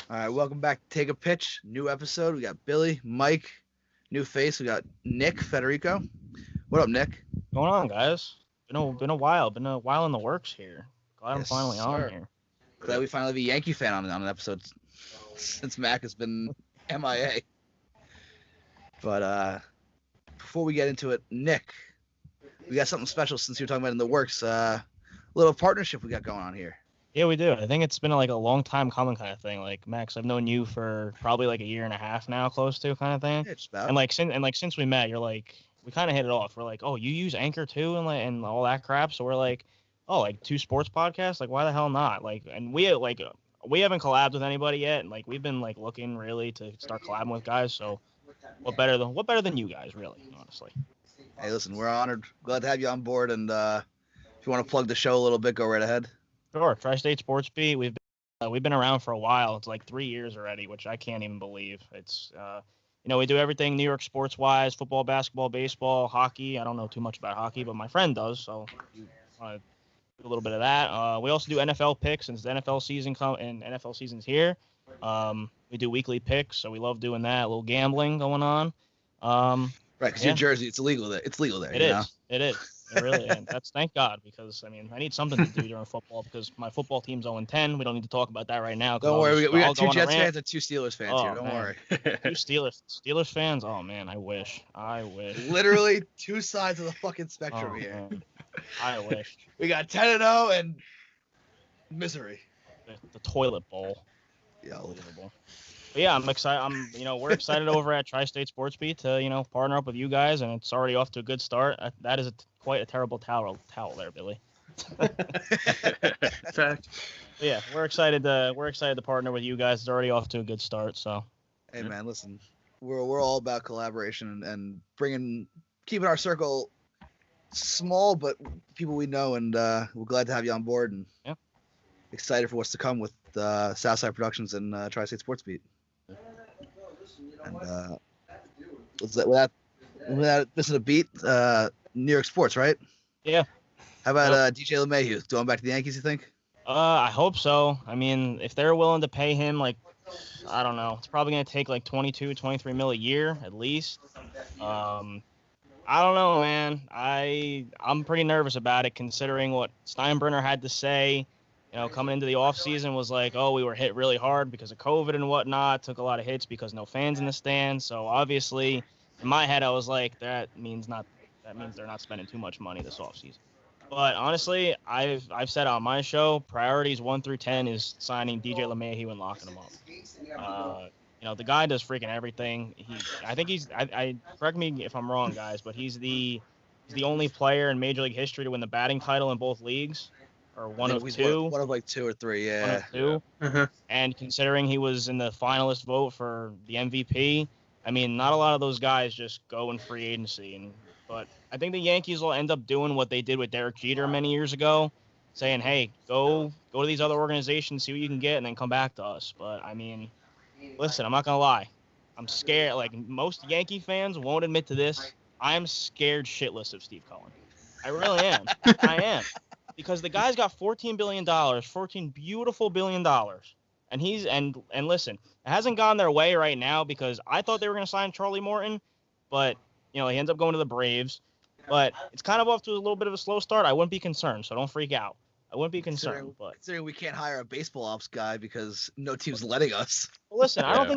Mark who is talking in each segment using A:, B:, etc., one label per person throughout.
A: All right, welcome back to Take a Pitch. New episode. We got Billy, Mike, new face. We got Nick, Federico. What up, Nick?
B: What's going on, guys? Been a while. Been a while in the works here. Glad I'm
A: Yes,
B: finally on
A: sir.
B: here.
A: Glad we finally have a Yankee fan on an episode since Mac has been MIA. But before we get into it, Nick, we got something special since you're talking about in the works. Little partnership we got going on here.
B: Yeah, we do. I think it's been like a long time coming kind of thing. Like Max, I've known you for probably like a year and a half now, close to kind of thing.
A: Yeah, just about.
B: And since we met, you're like we kind of hit it off. We're like, oh, you use Anchor too, and all that crap. So we're like, oh, like two sports podcasts. Like why the hell not? And we haven't collabed with anybody yet. And like we've been like looking really to start collabing with guys. So what better than you guys, really, honestly.
A: Hey, listen, we're honored. Glad to have you on board. And if you want to plug the show a little bit, go right ahead.
B: Sure, Tri-State Sports Beat. We've been around for a while. It's like 3 years already, which I can't even believe. It's we do everything New York sports wise: football, basketball, baseball, hockey. I don't know too much about hockey, but my friend does, so you want to do a little bit of that. We also do NFL picks since the NFL season and NFL season's here. We do weekly picks, so we love doing that. A little gambling going on.
A: Right, because New Jersey, it's illegal there. It's legal there.
B: It is. It is. It really is. That's thank God, because I mean I need something to do during football because my football team's 0-10. We don't need to talk about that right now.
A: Don't worry, we got two Jets fans and two Steelers fans here. Don't worry.
B: Two Steelers fans. Oh man, I wish.
A: Literally two sides of the fucking spectrum here.
B: Man. I wish.
A: We got 10-0 and misery.
B: The toilet bowl.
A: Yeah.
B: Unbelievable. But yeah, I'm excited. We're excited over at Tri-State Sports Beat to, partner up with you guys, and it's already off to a good start. That is quite a terrible towel there, Billy.
C: Fact.
B: But yeah, we're excited to partner with you guys. It's already off to a good start. So.
A: Hey man, listen, we're all about collaboration and keeping our circle small, but people we know, and we're glad to have you on board and excited for what's to come with Southside Productions and Tri-State Sports Beat. And without missing a beat, New York sports, right?
B: Yeah.
A: How about DJ LeMahieu going back to the Yankees? You think?
B: I hope so. I mean, if they're willing to pay him, like, I don't know, it's probably gonna take like 23 mil a year at least. I don't know, man. I'm pretty nervous about it considering what Steinbrenner had to say. Coming into the offseason was like, oh, we were hit really hard because of COVID and whatnot. Took a lot of hits because no fans in the stands. So obviously, in my head, I was like, that means they're not spending too much money this offseason. But honestly, I've said on my show, priorities 1 through 10 is signing DJ LeMahieu and locking him up. The guy does freaking everything. I correct me if I'm wrong, guys, but he's the only player in Major League history to win the batting title in both leagues. Or one of two.
A: One of like 2 or 3, yeah.
B: One of 2.
C: Uh-huh.
B: And considering he was in the finalist vote for the MVP, I mean, not a lot of those guys just go in free agency. But I think the Yankees will end up doing what they did with Derek Jeter many years ago, saying, hey, go to these other organizations, see what you can get, and then come back to us. But, I mean, listen, I'm not going to lie. I'm scared. Like, most Yankee fans won't admit to this. I'm scared shitless of Steve Cohen. I really am. I am. Because the guy's got $14 billion, $14 beautiful billion. And listen, it hasn't gone their way right now because I thought they were going to sign Charlie Morton, but, he ends up going to the Braves. But it's kind of off to a little bit of a slow start. I wouldn't be concerned, so don't freak out. I wouldn't be concerned.
A: Considering we can't hire a baseball ops guy because no team's letting us.
B: Well, listen, I don't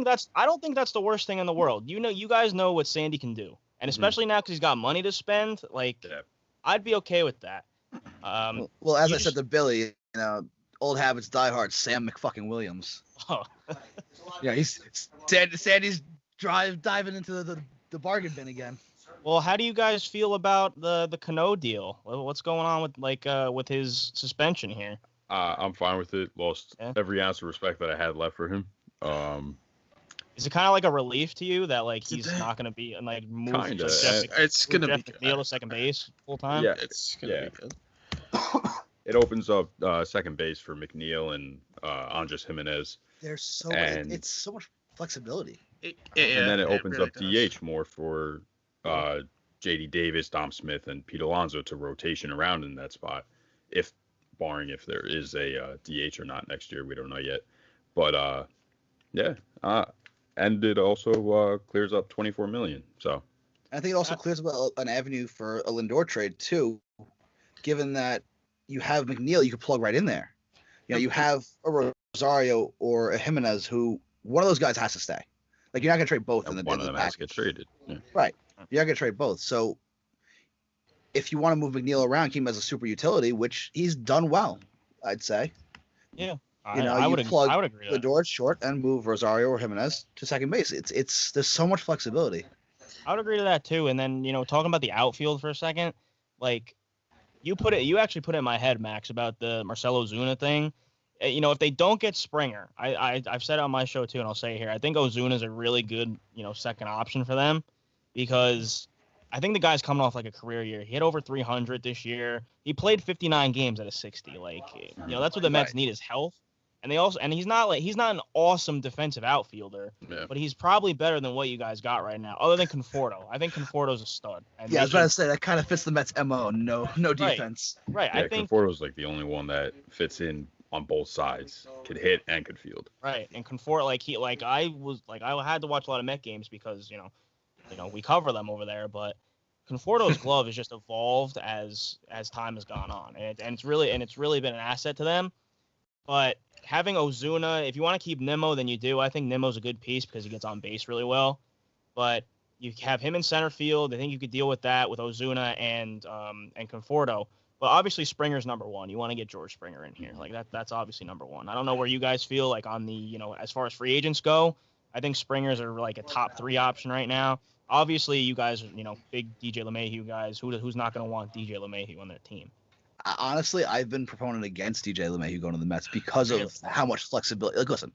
B: think that's the worst thing in the world. You guys know what Sandy can do. And especially now because he's got money to spend, I'd be okay with that.
A: Well, as I said to Billy, old habits die hard. Sam McFucking Williams.
B: Oh.
A: Yeah, Sandy's diving into the bargain bin again.
B: Well, how do you guys feel about the 𝐒𝐏 deal? What's going on with his suspension here?
D: I'm fine with it. Lost every ounce of respect that I had left for him.
B: Is it kind of like a relief to you that he's not going to be move
C: it's going to be
B: McNeil to second base full time?
C: Yeah, it's going to be good.
D: It opens up second base for McNeil and Andres Jimenez.
A: There's it's so much flexibility.
D: And then it opens
C: really
D: up DH more for J.D. Davis, Dom Smith, and Pete Alonso to rotation around in that spot, barring if there is a DH or not next year. We don't know yet. But Yeah. And it also clears up $24 million. So
A: I think it also clears up an avenue for a Lindor trade too, given that you have McNeil, you could plug right in there. You know, you have a Rosario or a Jimenez who one of those guys has to stay. Like you're not gonna trade both in the
D: one of them has to get traded. Yeah.
A: Right. You're not gonna trade both. So if you want to move McNeil around, keep him as a super utility, which he's done well, I'd say.
B: Yeah.
A: I would
B: agree with
A: Lindor short and move Rosario or Jimenez to second base. It's there's so much flexibility.
B: I would agree to that too. And then, talking about the outfield for a second, like you actually put it in my head, Max, about the Marcell Ozuna thing. If they don't get Springer, I've said it on my show too, and I'll say it here. I think Ozuna is a really good, second option for them because I think the guy's coming off like a career year. He hit over 300 this year. He played 59 games at a 60. Like, that's what the Mets need is health. And he's not an awesome defensive outfielder, but he's probably better than what you guys got right now, other than Conforto. I think Conforto's a stud. And
A: I was about to say that kind of fits the Mets' MO. No defense.
B: Right.
D: Yeah,
B: I think
D: Conforto's like the only one that fits in on both sides, could hit and could field.
B: Right, and Conforto, I had to watch a lot of Met games because we cover them over there, but Conforto's glove has just evolved as time has gone on, and it's really been an asset to them. But having Ozuna, if you want to keep Nimmo, then you do. I think Nimmo's a good piece because he gets on base really well. But you have him in center field. I think you could deal with that with Ozuna and Conforto. But obviously Springer's number one. You want to get George Springer in here. Like that's obviously number one. I don't know where you guys feel like on the, as far as free agents go. I think Springers are like a top 3 option right now. Obviously you guys are, big DJ LeMahieu guys. Who's not going to want DJ LeMahieu on their team?
A: Honestly, I've been proponent against DJ LeMahieu going to the Mets because of how much flexibility. Like, listen,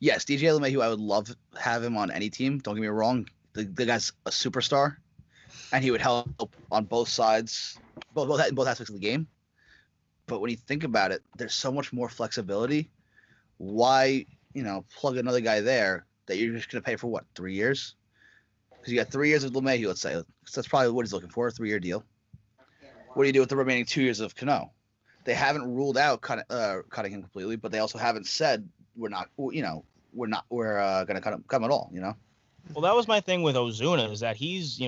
A: yes, DJ LeMahieu, I would love to have him on any team. Don't get me wrong. The guy's a superstar, and he would help on both sides, both aspects of the game. But when you think about it, there's so much more flexibility. Why, plug another guy there that you're just going to pay for, what, 3 years? Because you got 3 years of LeMahieu, let's say. So that's probably what he's looking for, a 3-year deal. What do you do with the remaining 2 years of Cano? They haven't ruled out cutting him completely, but they also haven't said we're going to cut him at all.
B: Well, that was my thing with Ozuna is that he's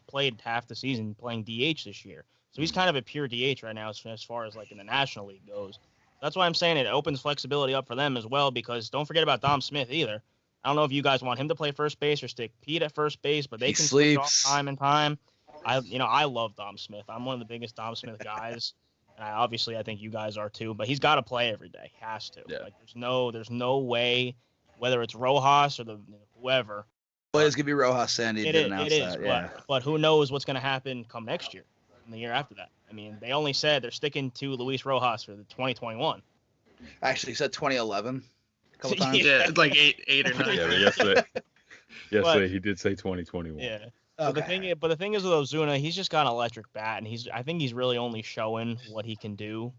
B: played half the season playing DH this year, so he's kind of a pure DH right now as far as like in the National League goes. That's why I'm saying it opens flexibility up for them as well because don't forget about Dom Smith either. I don't know if you guys want him to play first base or stick Pete at first base, but they can switch off time and time. I love Dom Smith. I'm one of the biggest Dom Smith guys. And I think you guys are too, but he's got to play every day. He has to.
D: Yeah.
B: Like there's no way, whether it's Rojas or whoever.
A: But it's gonna be Rojas, Sandy.
B: It is. But who knows what's gonna happen come next year and the year after that. I mean, they only said they're sticking to Luis Rojas for the 2021.
A: Actually, he said 2011 a couple times.
C: Yeah, like eight or 9.
D: Yeah, yesterday he did say 2021.
B: Yeah.
A: Okay.
B: But the thing is with Ozuna, he's just got an electric bat, and I think he's really only showing what he can do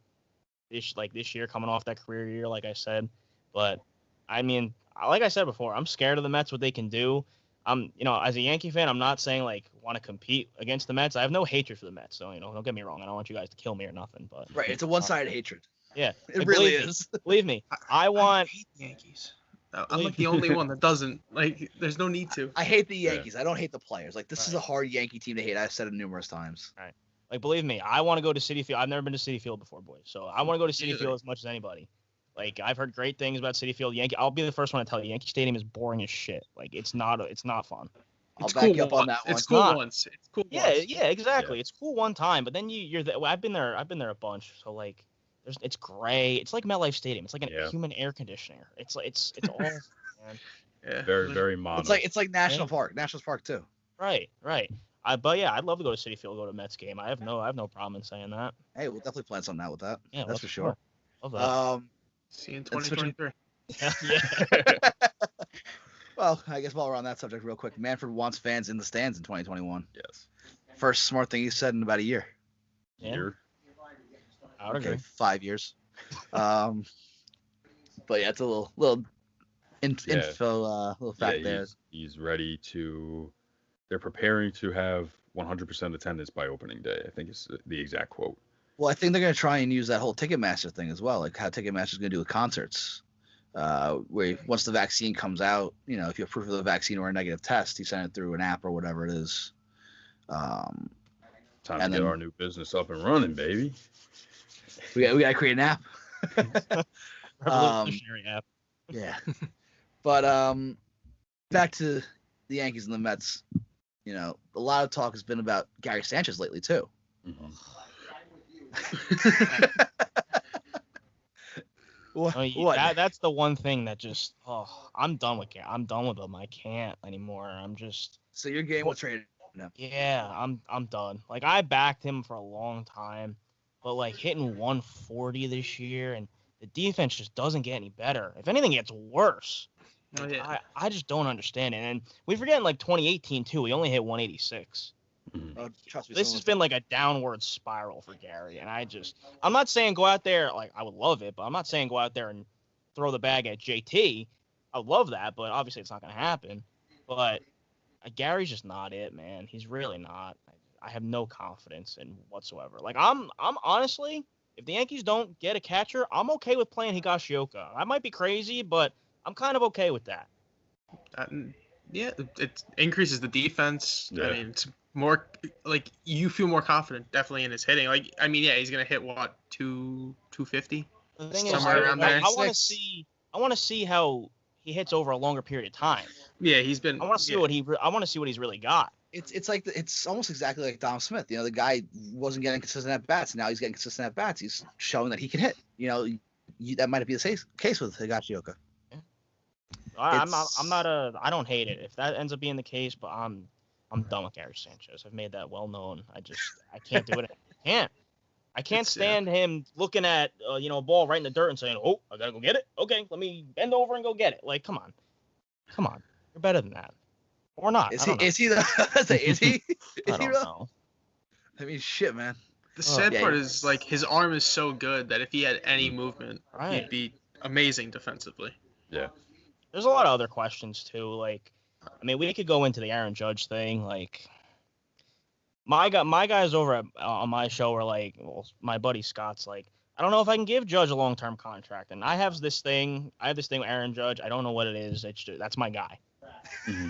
B: this year, coming off that career year, like I said. But I mean, like I said before, I'm scared of the Mets, what they can do. As a Yankee fan, I'm not saying like want to compete against the Mets. I have no hatred for the Mets, so don't get me wrong. I don't want you guys to kill me or nothing. But
A: right, it's a one-sided hatred.
B: Yeah,
A: it really is.
B: Believe me, I hate
C: the Yankees. I'm like the only one that doesn't. Like, there's no need to.
A: I hate the Yankees. Yeah. I don't hate the players. Like, this is a hard Yankee team to hate. I've said it numerous times.
B: Right. Like, believe me, I want to go to Citi Field. I've never been to Citi Field before, boys. So I want to go to Citi Field as much as anybody. Like, I've heard great things about Citi Field. I'll be the first one to tell you, Yankee Stadium is boring as shit. Like, it's not fun.
A: I'll back you up on that one.
C: It's cool once. It's cool.
B: Yeah, exactly. Yeah. It's cool one time, but then you're there. I've been there a bunch. So like, it's gray. It's like MetLife Stadium. It's like a human air conditioner. It's all. Man.
D: Yeah. Very, very mono.
A: It's like National Park too.
B: Right. But yeah, I'd love to go to Citi Field, go to a Mets game. I have no problem in saying that.
A: Hey, we'll definitely plan something out with that.
B: Yeah,
A: that's for sure.
B: Love that.
C: See you in 2023.
B: Yeah.
A: Well, I guess while we're on that subject, real quick, Manfred wants fans in the stands in 2021.
D: Yes.
A: First smart thing he said in about a year.
B: Yeah. I would agree.
A: 5 years. But yeah, it's a little info, little fact there.
D: He's ready to. They're preparing to have 100% attendance by opening day. I think it's the exact quote.
A: Well, I think they're going to try and use that whole Ticketmaster thing as well, like how Ticketmaster's going to do with concerts. where once the vaccine comes out, you know, if you have proof of the vaccine or a negative test, you send it through an app or whatever it is.
D: Time to get our new business up and running, baby.
A: We got to create an app.
B: Revolutionary app.
A: Yeah. But back to the Yankees and the Mets. You know, a lot of talk has been about Gary Sanchez lately too.
D: Mm-hmm.
A: What?
B: That's the one thing that just I'm done with it. I'm done with him. I can't anymore. I'm just.
A: So your game will trade now.
B: Yeah, I'm done. Like I backed him for a long time, but like hitting 140 this year, and the defense just doesn't get any better. If anything, it gets worse.
C: Oh, yeah.
B: I just don't understand it. And we forget in like 2018 too, he only hit 186.
A: Oh, trust me,
B: This has been like a downward spiral for Gary, and I'm not saying go out there, like I would love it, but I'm not saying go out there and throw the bag at JT. I would love that, but obviously it's not going to happen. But Gary's just not it, man. He's really not. I have no confidence in whatsoever. Like I'm honestly, if the Yankees don't get a catcher, I'm okay with playing Higashioka. I might be crazy, but I'm kind of okay with that.
C: Yeah, it increases the defense.
D: Yeah.
C: I mean, it's more like you feel more confident definitely in his hitting. Like, I mean, yeah, he's gonna hit what 250.
B: The thing is,
C: Somewhere around there.
B: I want to see how he hits over a longer period of time.
C: Yeah, he's been.
B: I want to see what he's really got.
A: It's almost exactly like Dom Smith. You know, the guy wasn't getting consistent at bats. Now he's getting consistent at bats. He's showing that he can hit. You know, that might be the case with Higashioka.
B: I don't hate it if that ends up being the case, but I'm done with Gary Sanchez. I've made that well known. I can't do it. I can't stand him looking at a ball right in the dirt and saying, "Oh, I gotta go get it. Okay, let me bend over and go get it." Like, come on, you're better than that, or not.
A: Is he though? Is he?
B: I don't know.
A: I mean, shit, man.
C: The sad part is like his arm is so good that if he had any movement, he'd be amazing defensively.
D: Yeah.
B: There's a lot of other questions too. Like, I mean, we could go into the Aaron Judge thing. Like, my guys over on my show are like, well, my buddy Scott's like, I don't know if I can give Judge a long-term contract. And I have this thing with Aaron Judge. I don't know what it is. That's my guy.
D: Mm-hmm.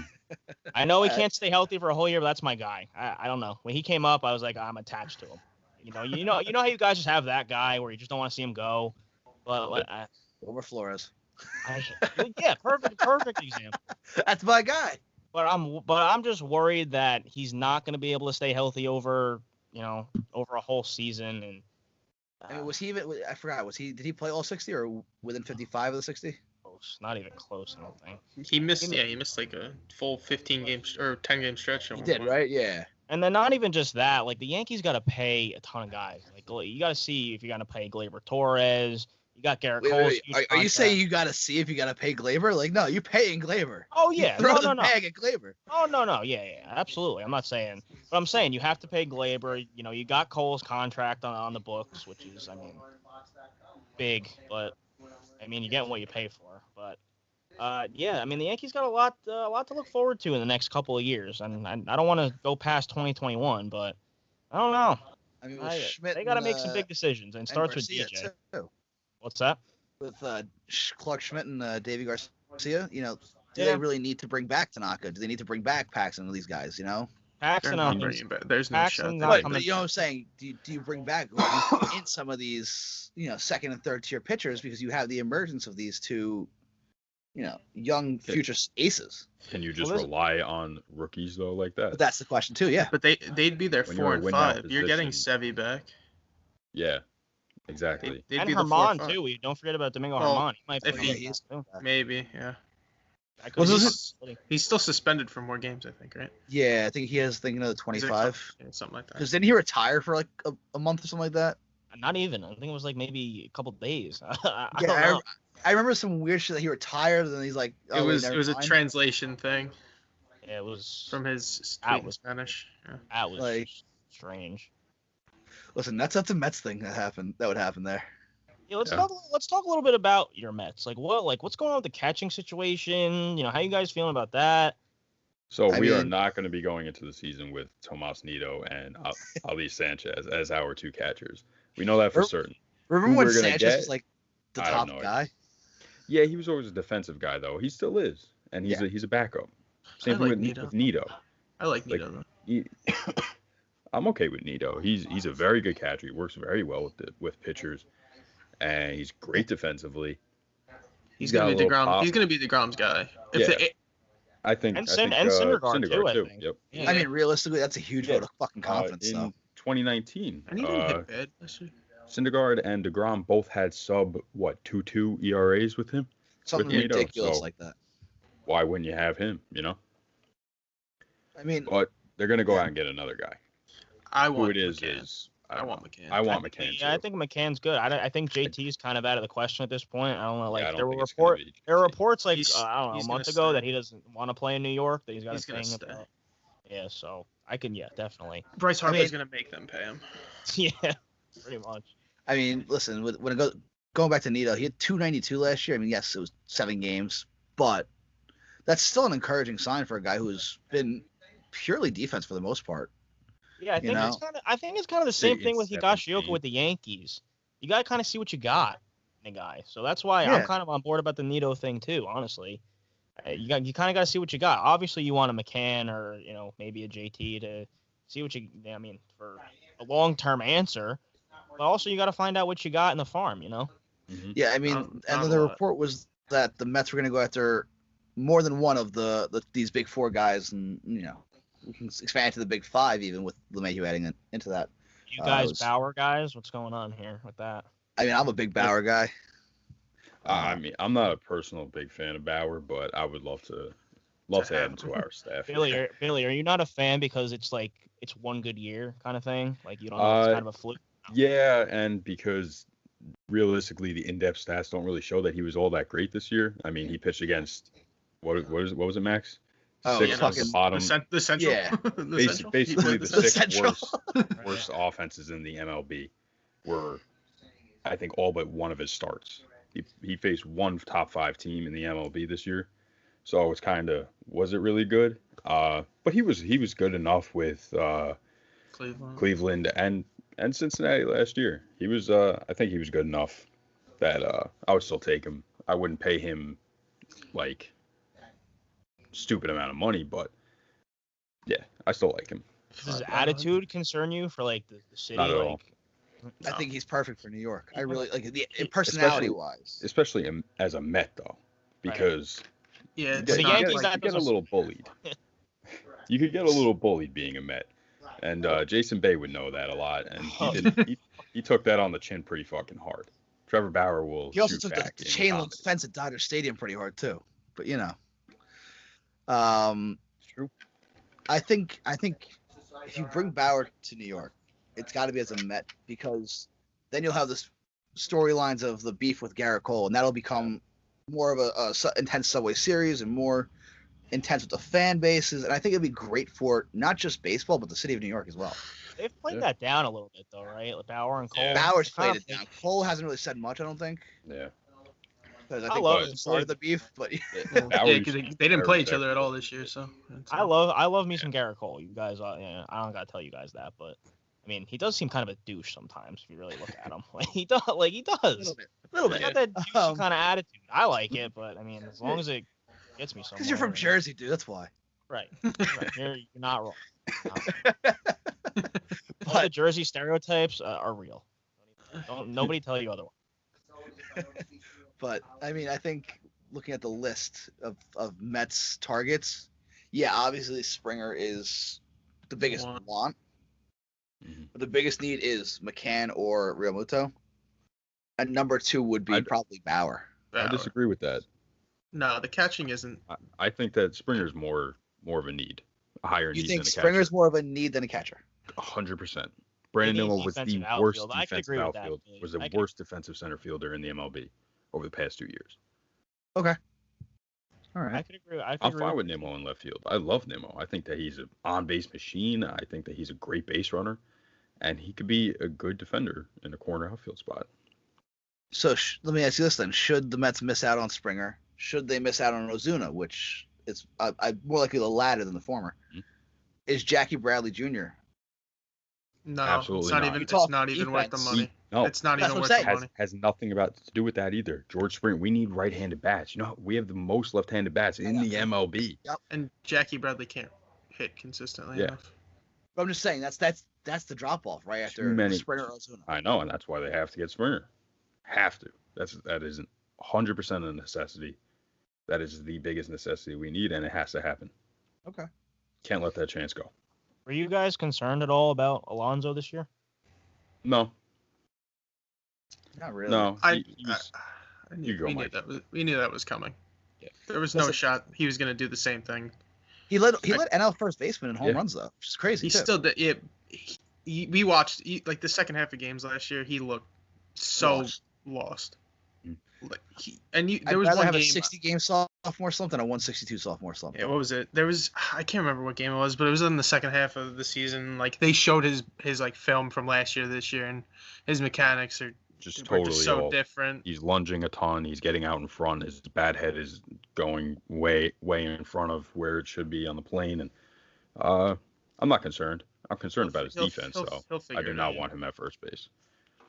B: I know he can't stay healthy for a whole year, but that's my guy. I don't know. When he came up, I was like, I'm attached to him. You know how you guys just have that guy where you just don't want to see him go. But
A: Over Flores.
B: Yeah, perfect example.
A: That's my guy.
B: But I'm just worried that he's not going to be able to stay healthy over a whole season. And
A: I mean, was he even? I forgot. Did he play all 60 or within 55 of the 60?
B: Close, not even close. I don't think
C: he missed. He missed like a full 15 game or 10 game stretch.
A: He did, right? Yeah.
B: And then not even just that. Like the Yankees got to pay a ton of guys. Like you got to see if you're going to pay Gleyber Torres. You got Garrett Cole.
A: Are you saying you got to see if you got to pay Gleyber? Like, no, you're paying Gleyber.
B: Oh, yeah.
A: Throw the bag at Gleyber.
B: Oh, no. Yeah, absolutely. I'm not saying. But I'm saying you have to pay Gleyber. You got Cole's contract on the books, which is, I mean, big. But, I mean, you're getting what you pay for. But, yeah, I mean, the Yankees got a lot to look forward to in the next couple of years. And I don't want to go past 2021, but I don't know.
A: I mean,
B: they got to make some big decisions. And starts with DJ. Too. What's that?
A: With Clark Schmidt and Davey Garcia, do they really need to bring back Tanaka? Do they need to bring back Paxton and these guys?
B: Paxton,
C: there's no shot.
A: But you know what I'm saying? Do you bring back in some of these, second and third tier pitchers because you have the emergence of these two, young future aces?
D: Can you just rely on rookies though, like that?
A: But that's the question too. Yeah.
C: But they'd be there 4 and 5. You're getting Sevy back.
D: Yeah. Exactly.
B: And Herman too. We don't forget about Domingo Herman. He might play
C: maybe, yeah.
B: He's
C: still suspended for more games, I think, right?
A: Yeah, I think he has another 25.
C: Something like that.
A: Because didn't he retire for like a month or something like that?
B: Not even. I think it was like maybe a couple days.
A: I remember some weird shit that he retired and then he's like,
C: it was a translation thing.
B: Yeah, it was
C: from his Spanish. Yeah.
B: That was like strange.
A: Listen, that's a Mets thing that would happen there.
B: Yeah, let's talk a little bit about your Mets. What's going on with the catching situation? How you guys feeling about that?
D: So we are not going to be going into the season with Tomas Nido and Ali Sanchez as our two catchers. We know that for certain.
A: Remember when Sanchez was like the top guy?
D: Yeah, he was always a defensive guy, though. He still is, and he's a backup. Same thing with Nito.
C: I like Nito.
D: I'm okay with Nito. He's a very good catcher. He works very well with pitchers, and he's great defensively.
C: He's gonna be DeGrom. He's gonna be DeGrom's guy.
D: I think
B: Syndergaard too. I think.
D: Yep.
A: Yeah. I mean, realistically, that's a huge vote of fucking confidence, though.
D: 2019,
C: and he didn't hit bad.
D: Syndergaard and DeGrom both had sub 2.2 ERAs with him.
A: Something ridiculous like that.
D: Why wouldn't you have him?
A: I mean,
D: but they're gonna go out and get another guy.
C: I want
D: McCann.
C: I want McCann.
D: I want McCann.
B: Yeah, I think McCann's good. I think JT's kind of out of the question at this point. I don't know. Like there were reports like I don't know a month ago that he doesn't want to play in New York. That he's got a thing about. Yeah, so I can definitely.
C: Bryce Harper's gonna make them pay him.
B: Yeah, pretty much.
A: I mean, listen, going back to Nito, he had 292 last year. I mean, yes, it was 7 games, but that's still an encouraging sign for a guy who's been purely defense for the most part.
B: Yeah, I think it's kind of the same thing with Higashioka with the Yankees. You got to kind of see what you got in a guy. So that's why I'm kind of on board about the Nito thing too, honestly. You kind of got to see what you got. Obviously, you want a McCann or, maybe a JT to see what for a long-term answer. But also, you got to find out what you got in the farm,
D: Mm-hmm.
A: Yeah, I mean, and then the report was that the Mets were going to go after more than one of these big 4 guys, and, we can expand to the big 5 even with LeMahieu adding into that.
B: You guys, Bauer guys, what's going on here with that?
A: I mean, I'm a big Bauer guy.
D: I mean, I'm not a personal big fan of Bauer, but I would love to add him to our staff.
B: Billy, are you not a fan because it's like it's one good year kind of thing? Like you don't know, it's kind of a fluke.
D: Yeah, and because realistically, the in-depth stats don't really show that he was all that great this year. I mean, he pitched against what was it, Max?
A: Six
C: on the bottom. The Central.
A: Yeah.
D: Basically, the 6 worst offenses in the MLB were, I think, all but one of his starts. He faced one top 5 team in the MLB this year, so it's was it really good? But he was good enough with Cleveland and Cincinnati last year. He was I think he was good enough that I would still take him. I wouldn't pay him like stupid amount of money, but yeah, I still like him.
B: Does his attitude concern you for like the city?
D: Not at all.
A: I think he's perfect for New York. I really like the personality wise,
D: especially as a Met though, because
C: the
D: Yankees get a little bullied. You could get a little bullied being a Met, and Jason Bay would know that a lot, and he took that on the chin pretty fucking hard. Trevor Bauer will.
A: He also took the chain link fence at Dodger Stadium pretty hard too, but
D: It's true.
A: I think if you bring Bauer to New York, it's got to be as a Met, because then you'll have this storylines of the beef with Garrett Cole, and that'll become more of a intense Subway Series and more intense with the fan bases. And I think it'd be great for not just baseball, but the city of New York as well.
B: They've played that down a little bit, though, right? Like Bauer and Cole.
A: Yeah. Bauer's played it down. Cole hasn't really said much, I don't think.
D: Yeah.
A: Because I think Cole started the beef, but
C: because they didn't play each other at all this year. So
B: I love me some Garrett Cole. You guys, I don't gotta tell you guys that, but I mean, he does seem kind of a douche sometimes if you really look at him. He does. A little bit. Not that douchey kind of attitude. I like it, but I mean, as long as it gets me somewhere.
A: Because you're from Jersey, dude. That's why.
B: Right. You're not wrong. But the Jersey stereotypes are real. Don't nobody tell you otherwise.
A: But I mean, I think looking at the list of Mets targets, yeah, obviously Springer is the biggest want.
D: Mm-hmm.
A: But the biggest need is McCann or Realmuto. And number 2 would be probably Bauer.
D: I disagree with that.
C: No, the catching isn't.
D: I think that Springer's more of a need, a higher need than a catcher.
A: You think Springer's more of a need than a catcher?
D: 100%. Brandon Nimmo was the worst defensive outfield. Was the worst defensive center fielder in the MLB over the past 2 years.
A: Okay. All right.
B: I could agree.
D: I'm fine with Nimmo in left field. I love Nimmo. I think that he's an on-base machine. I think that he's a great base runner, and he could be a good defender in a corner outfield spot.
A: So let me ask you this then: should the Mets miss out on Springer? Should they miss out on Ozuna, which is more likely the latter than the former?
D: Mm-hmm.
A: Is Jackie Bradley Jr.
C: No,
D: Absolutely
C: it's not
D: not.
C: even.
A: You
C: It's
A: talk
C: not even worth the
A: defense.
C: money.
D: No,
C: It's not
A: That's
C: even
A: what
C: worth
A: I'm
C: the
A: saying.
C: money.
D: has nothing about to do with that either. George Springer, we need right-handed bats. You know, we have the most left-handed bats in the MLB.
C: And Jackie Bradley can't hit consistently
D: Yeah.
C: enough.
A: But I'm just saying that's the drop off right after
D: many-
A: Springer or Ozuna.
D: I know, and that's why they have to get Springer. Have to. That isn't 100% a necessity. That is the biggest necessity we need, and it has to happen.
A: Okay.
D: Can't let that chance go.
B: Were you guys concerned at all about Alonso this year?
D: No,
A: Not really.
D: no.
C: I
D: You
C: knew,
D: go,
C: we knew
D: Mike.
C: we knew that was coming.
D: Yeah.
C: There was no
A: Listen-
C: shot he was going to do the same thing.
A: He led NL first baseman in home
D: Yeah.
A: runs though, which is crazy.
C: He
A: too.
C: still did. Yeah, we watched like the second half of games last year. He looked so lost.
D: Mm.
C: Like
A: I'd
C: there was
A: rather
C: one
A: have
C: game.
A: a 60-game sophomore slump than a 162 sophomore slump.
C: Yeah, what was it? There was I can't remember what game it was, but it was in the second half of the season. Like they showed his like film from last year, this year, and his mechanics were
D: Just
C: were
D: totally
C: just so
D: off.
C: different.
D: He's lunging a ton. He's getting out in front. His bat head is going way in front of where it should be on the plane. And I'm not concerned. I'm concerned about his defense, though.
C: He'll
D: I
C: figure
D: do
C: it
D: not
C: out.
D: want him at first base.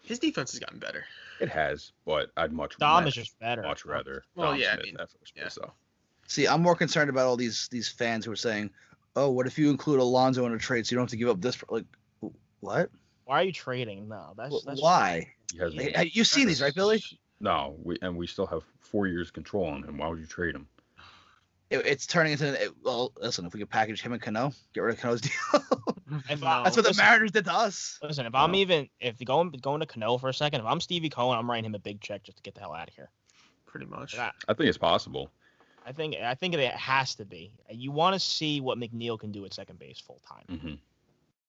C: His defense has gotten better.
D: It has, but I'd much
B: Dom is just better.
D: rather
C: Well,
D: Dom
C: yeah, I
D: Smith
C: mean,
D: at first base. So
A: See, I'm more concerned about all these fans who are saying, "Oh, what if you include Alonso in a trade so you don't have to give up this?" Like, what?
B: Why are you trading? No, that's
A: Why?
D: he has
A: Hey, you've seen these, right, Billy?
D: No, we still have 4 years control on him. Why would you trade him?
A: It's turning into well. Listen, if we could package him and Cano, get rid of Cano's deal.
B: If
C: No.
A: That's what the
B: listen,
A: Mariners did to us.
B: Listen, if
D: Oh.
B: I'm going to Cano for a second, if I'm Stevie Cohen, I'm writing him a big check just to get the hell out of here.
C: Pretty much.
B: That-
D: I think it's possible.
B: I think it has to be. You want to see what McNeil can do at second base full time.
D: Hmm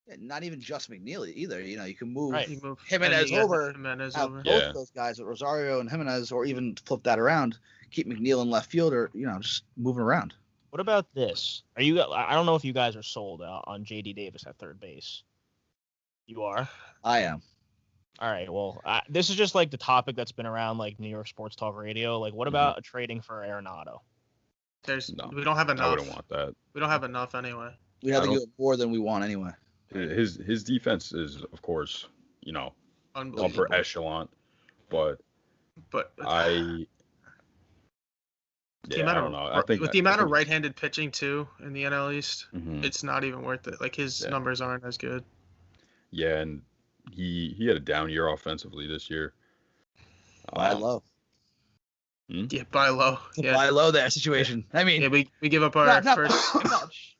A: Yeah, not even just McNeil either. You know, you can move
B: Right.
C: He moved
A: Jimenez over,
C: Jimenez
A: have
C: over.
A: both
D: Yeah.
A: of those guys with Rosario and Jimenez, or even flip that around, keep McNeil in left field, or just moving around.
B: What about this? I don't know if you guys are sold on JD Davis at third base. You are?
A: I am.
B: All right. Well, this is just like the topic that's been around like New York Sports Talk Radio. Like, what about a trading for Arenado?
D: No,
C: We don't have enough.
D: I wouldn't want that.
C: We don't have enough anyway.
A: We have
D: I
A: to
D: don't-
A: give more than we want anyway.
D: His defense is, of course,
C: Unbelievable.
D: upper echelon, but
C: But
D: I
C: the
D: yeah,
C: amount
D: I
C: of-
D: don't know. I think
C: with the amount of right-handed pitching too in the NL East,
D: Mhm.
C: it's not even worth it. Like his
D: Yeah.
C: numbers aren't as good.
D: Yeah, and he had a down year offensively this year.
A: Buy low.
C: Yeah, buy low. Yeah,
A: Buy low that situation. I mean,
C: yeah. We give up our
A: not
C: first.
A: by much.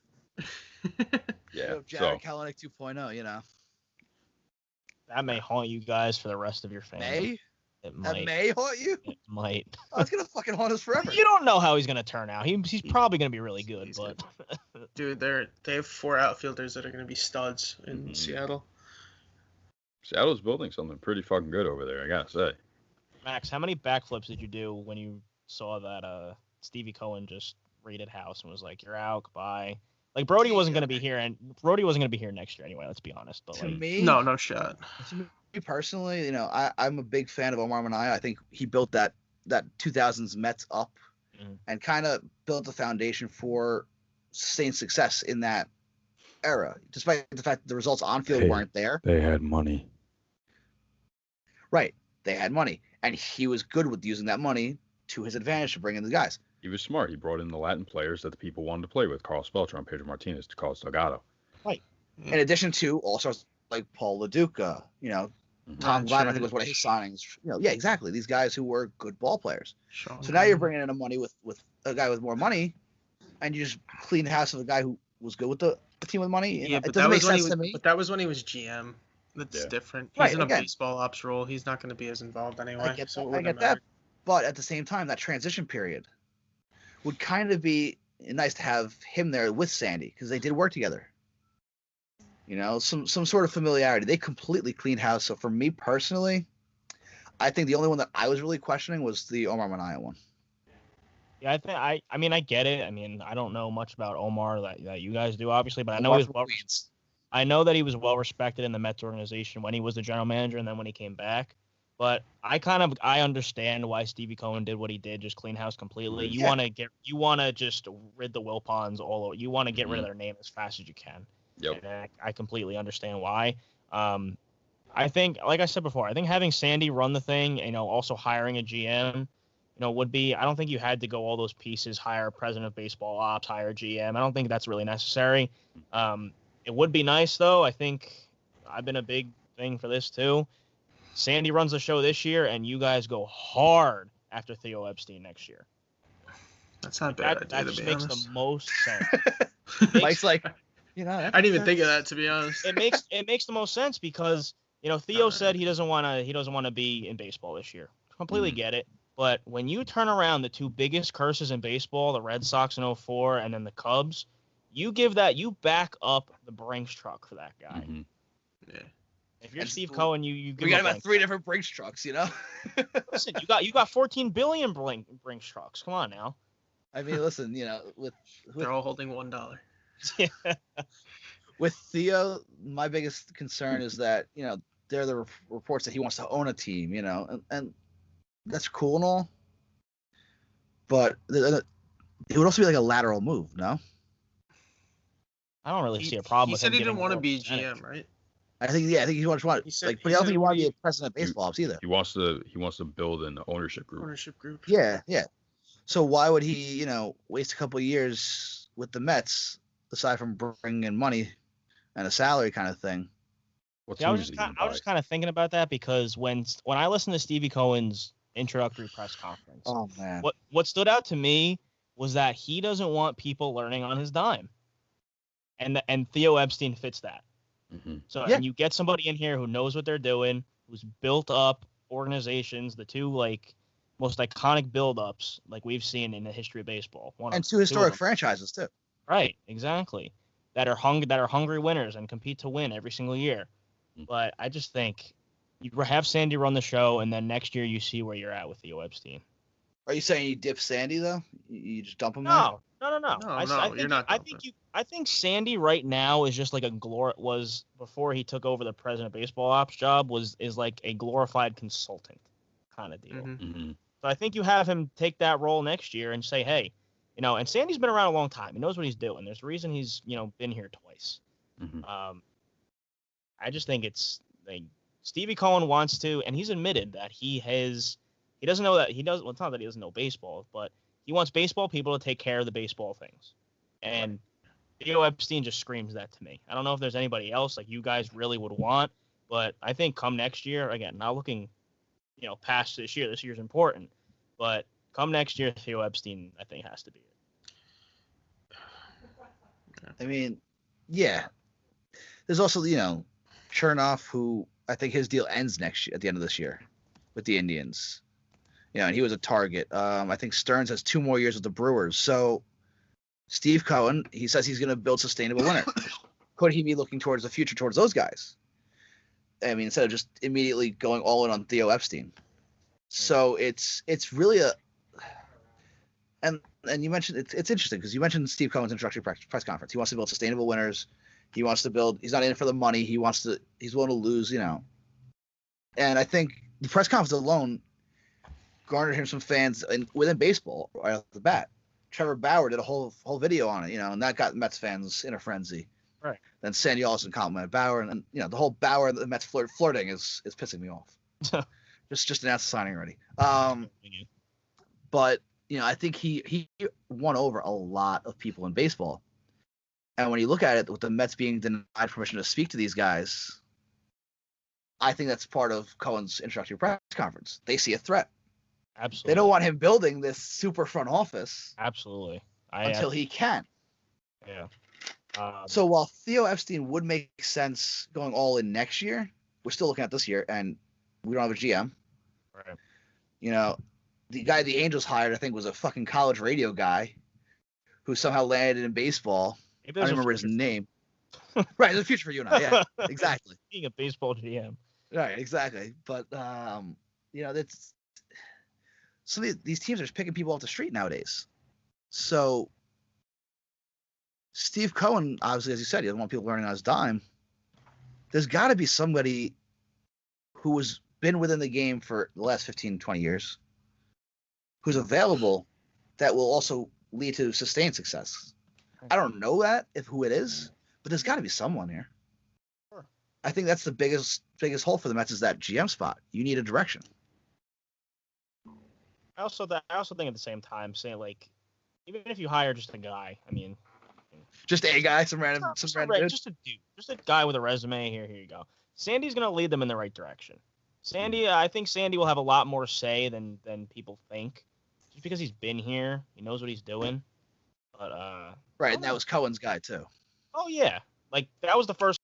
D: Yeah, so
A: Jared Kelenic 2.0,
B: That may haunt you guys for the rest of your fans.
A: May?
B: It
A: That
B: might.
A: may haunt you?
B: It might.
A: Oh, it's going to fucking haunt us forever.
B: You don't know how he's gonna turn out. He's probably gonna be really good,
C: He's
B: but
C: Dude, they have 4 outfielders that are going to be studs in
D: Mhm.
C: Seattle.
D: Seattle's building something pretty fucking good over there, I gotta say.
B: Max, how many backflips did you do when you saw that Stevie Cohen just raided house and was like, "You're out, goodbye"? Like Brody wasn't gonna be here, and Brody wasn't gonna be here next year anyway. Let's be honest. But
A: To
B: like,
A: me,
C: No shot.
A: to me personally, I'm a big fan of Omar Minaya. I think he built that 2000s Mets up
B: Mhm.
A: and kind of built the foundation for sustained success in that era, despite the fact that the results on field
D: Hey.
A: weren't there.
D: They had money.
A: Right. They had money, and he was good with using that money to his advantage to bring in the guys.
D: He was smart. He brought in the Latin players that the people wanted to play with: Carlos Beltran, Pedro Martinez, Carlos Delgado.
A: In addition to all-stars like Paul LaDuca, Tom Glavine, I think was one of his signings. Yeah, exactly. These guys who were good ball players.
C: Sean
A: So now you're
C: Green.
A: bringing in a money with a guy with more money, and you just clean the house of a guy who was good with the team with money.
C: Yeah,
A: It
C: but
A: doesn't make
C: when
A: sense to me.
C: But that was when he was GM. That's
D: Yeah.
C: different. He's
A: Right,
C: in a
A: again.
C: baseball ops role. He's not going to be as involved anyway.
A: I get
C: so it
A: that. I
C: wouldn't
A: get
C: matter.
A: that. But at the same time, that transition period would kind of be nice to have him there with Sandy because they did work together. Some sort of familiarity. They completely cleaned house. So for me personally, I think the only one that I was really questioning was the Omar Minaya one.
B: yeah, I mean, I get it. I mean, I don't know much about Omar that you guys do, obviously, but I know
A: Omar
B: he's
A: from
B: well.
A: Queens.
B: I know that he was well respected in the Mets organization when he was the general manager and then when he came back. But I understand why Stevie Cohen did what he did, just clean house completely. You
A: Yeah.
B: want to just rid the Wilpons all over. You want to get rid
A: Mm-hmm.
B: of their name as fast as you can.
D: Yep.
B: And I completely understand why. I think, like I said before, I think having Sandy run the thing, also hiring a GM, would be. I don't think you had to go all those pieces, hire a president of baseball ops, hire a GM. I don't think that's really necessary. It would be nice though. I think I've been a big thing for this too. Sandy runs the show this year, and you guys go hard after Theo Epstein next year.
C: That's not a bad idea.
B: That just makes the most sense.
A: Mike's like,
C: I didn't even think of that, to be honest.
B: It makes the most sense because Theo said he doesn't want to be in baseball this year. Completely get it. But when you turn around the two biggest curses in baseball, the Red Sox in 2004 and then the Cubs, you back up the Brinks truck for that guy.
D: Mm-hmm.
C: Yeah.
B: If you're Steve Cohen, you give
A: we got about 3 different Brinks trucks,
B: Listen, you got 14 billion Brinks trucks. Come on now.
A: I mean, listen, with
C: they're all holding $1.
B: Yeah.
A: With Theo, my biggest concern is that there are the reports that he wants to own a team, and that's cool and all, but it would also be like a lateral move, no?
B: I don't really see a problem.
C: He
B: with
C: said
B: him
C: he didn't want to be
B: percentage.
C: GM, right?
A: I think he wants but I don't think he wanted to be a president of baseball ops either.
D: He wants to build an ownership group.
A: Yeah. So why would he, waste a couple of years with the Mets aside from bringing in money and a salary kind of thing?
B: I was just kind of thinking about that because when I listened to Stevie Cohen's introductory press conference,
A: oh man,
B: what stood out to me was that he doesn't want people learning on his dime, and Theo Epstein fits that.
D: Mm-hmm.
B: So and you get somebody in here who knows what they're doing, who's built up organizations, the two most iconic build-ups we've seen in the history of baseball.
A: Two historic franchises too.
B: Right, exactly. That are hungry winners and compete to win every single year. But I just think you have Sandy run the show, and then next year you see where you're at with Theo Epstein.
A: Are you saying you dip Sandy though? You just dump him?
B: No.
C: You're not.
B: I think Sandy right now is just like was before he took over the president of baseball ops job is like a glorified consultant kind of deal.
D: Mm-hmm.
B: So I think you have him take that role next year and say, hey, and Sandy's been around a long time. He knows what he's doing. There's a reason he's been here twice.
D: Mm-hmm.
B: I just think it's Stevie Cohen wants to, and he's admitted that he doesn't know that he does. Well, it's not that he doesn't know baseball, but he wants baseball people to take care of the baseball things. And Theo Epstein just screams that to me. I don't know if there's anybody else you guys really would want, but I think come next year, again, not looking, past this year. This year's important, but come next year, Theo Epstein, I think, has to be it.
A: I mean, yeah. There's also, Chernoff, who I think his deal ends next year at the end of this year with the Indians. And he was a target. I think Stearns has 2 more years with the Brewers. So Steve Cohen, he says he's going to build sustainable winners. Could he be looking towards the future towards those guys? I mean, instead of just immediately going all in on Theo Epstein. So it's really and you mentioned it's interesting because you mentioned Steve Cohen's introductory press conference. He wants to build sustainable winners. He wants to build. He's not in it for the money. He's willing to lose. And I think the press conference alone garnered him some fans within baseball right off the bat. Trevor Bauer did a whole video on it, and that got Mets fans in a frenzy.
B: Right.
A: Then Sandy Allison complimented Bauer, and the whole Bauer and the Mets flirting is pissing me off. just announced the signing already. But I think he won over a lot of people in baseball. And when you look at it, with the Mets being denied permission to speak to these guys, I think that's part of Cohen's introductory press conference. They see a threat.
B: Absolutely.
A: They don't want him building this super front office.
B: Absolutely.
A: Until he can.
B: Yeah.
A: So while Theo Epstein would make sense going all in next year, we're still looking at this year, and we don't have a GM.
B: Right.
A: The guy the Angels hired, I think, was a fucking college radio guy who somehow landed in baseball. I don't remember his name. Right, there's a future for you and I. Yeah, exactly.
B: Being a baseball GM.
A: Right, exactly. But that's some of these teams are just picking people off the street nowadays. So Steve Cohen, obviously, as you said, he doesn't want people learning on his dime. There's got to be somebody who has been within the game for the last 15, 20 years, who's available that will also lead to sustained success. I don't know who it is, but there's got to be someone here.
B: Sure.
A: I think that's the biggest hole for the Mets is that GM spot. You need a direction.
B: I also think at the same time, saying like, even if you hire just a guy, I mean,
A: just a guy, some random dude.
B: Just a dude, just a guy with a resume. Here you go. Sandy's gonna lead them in the right direction. I think Sandy will have a lot more say than people think, just because he's been here. He knows what he's doing. But
A: right, and that was Cohen's guy too.
B: Oh yeah, like that was the first.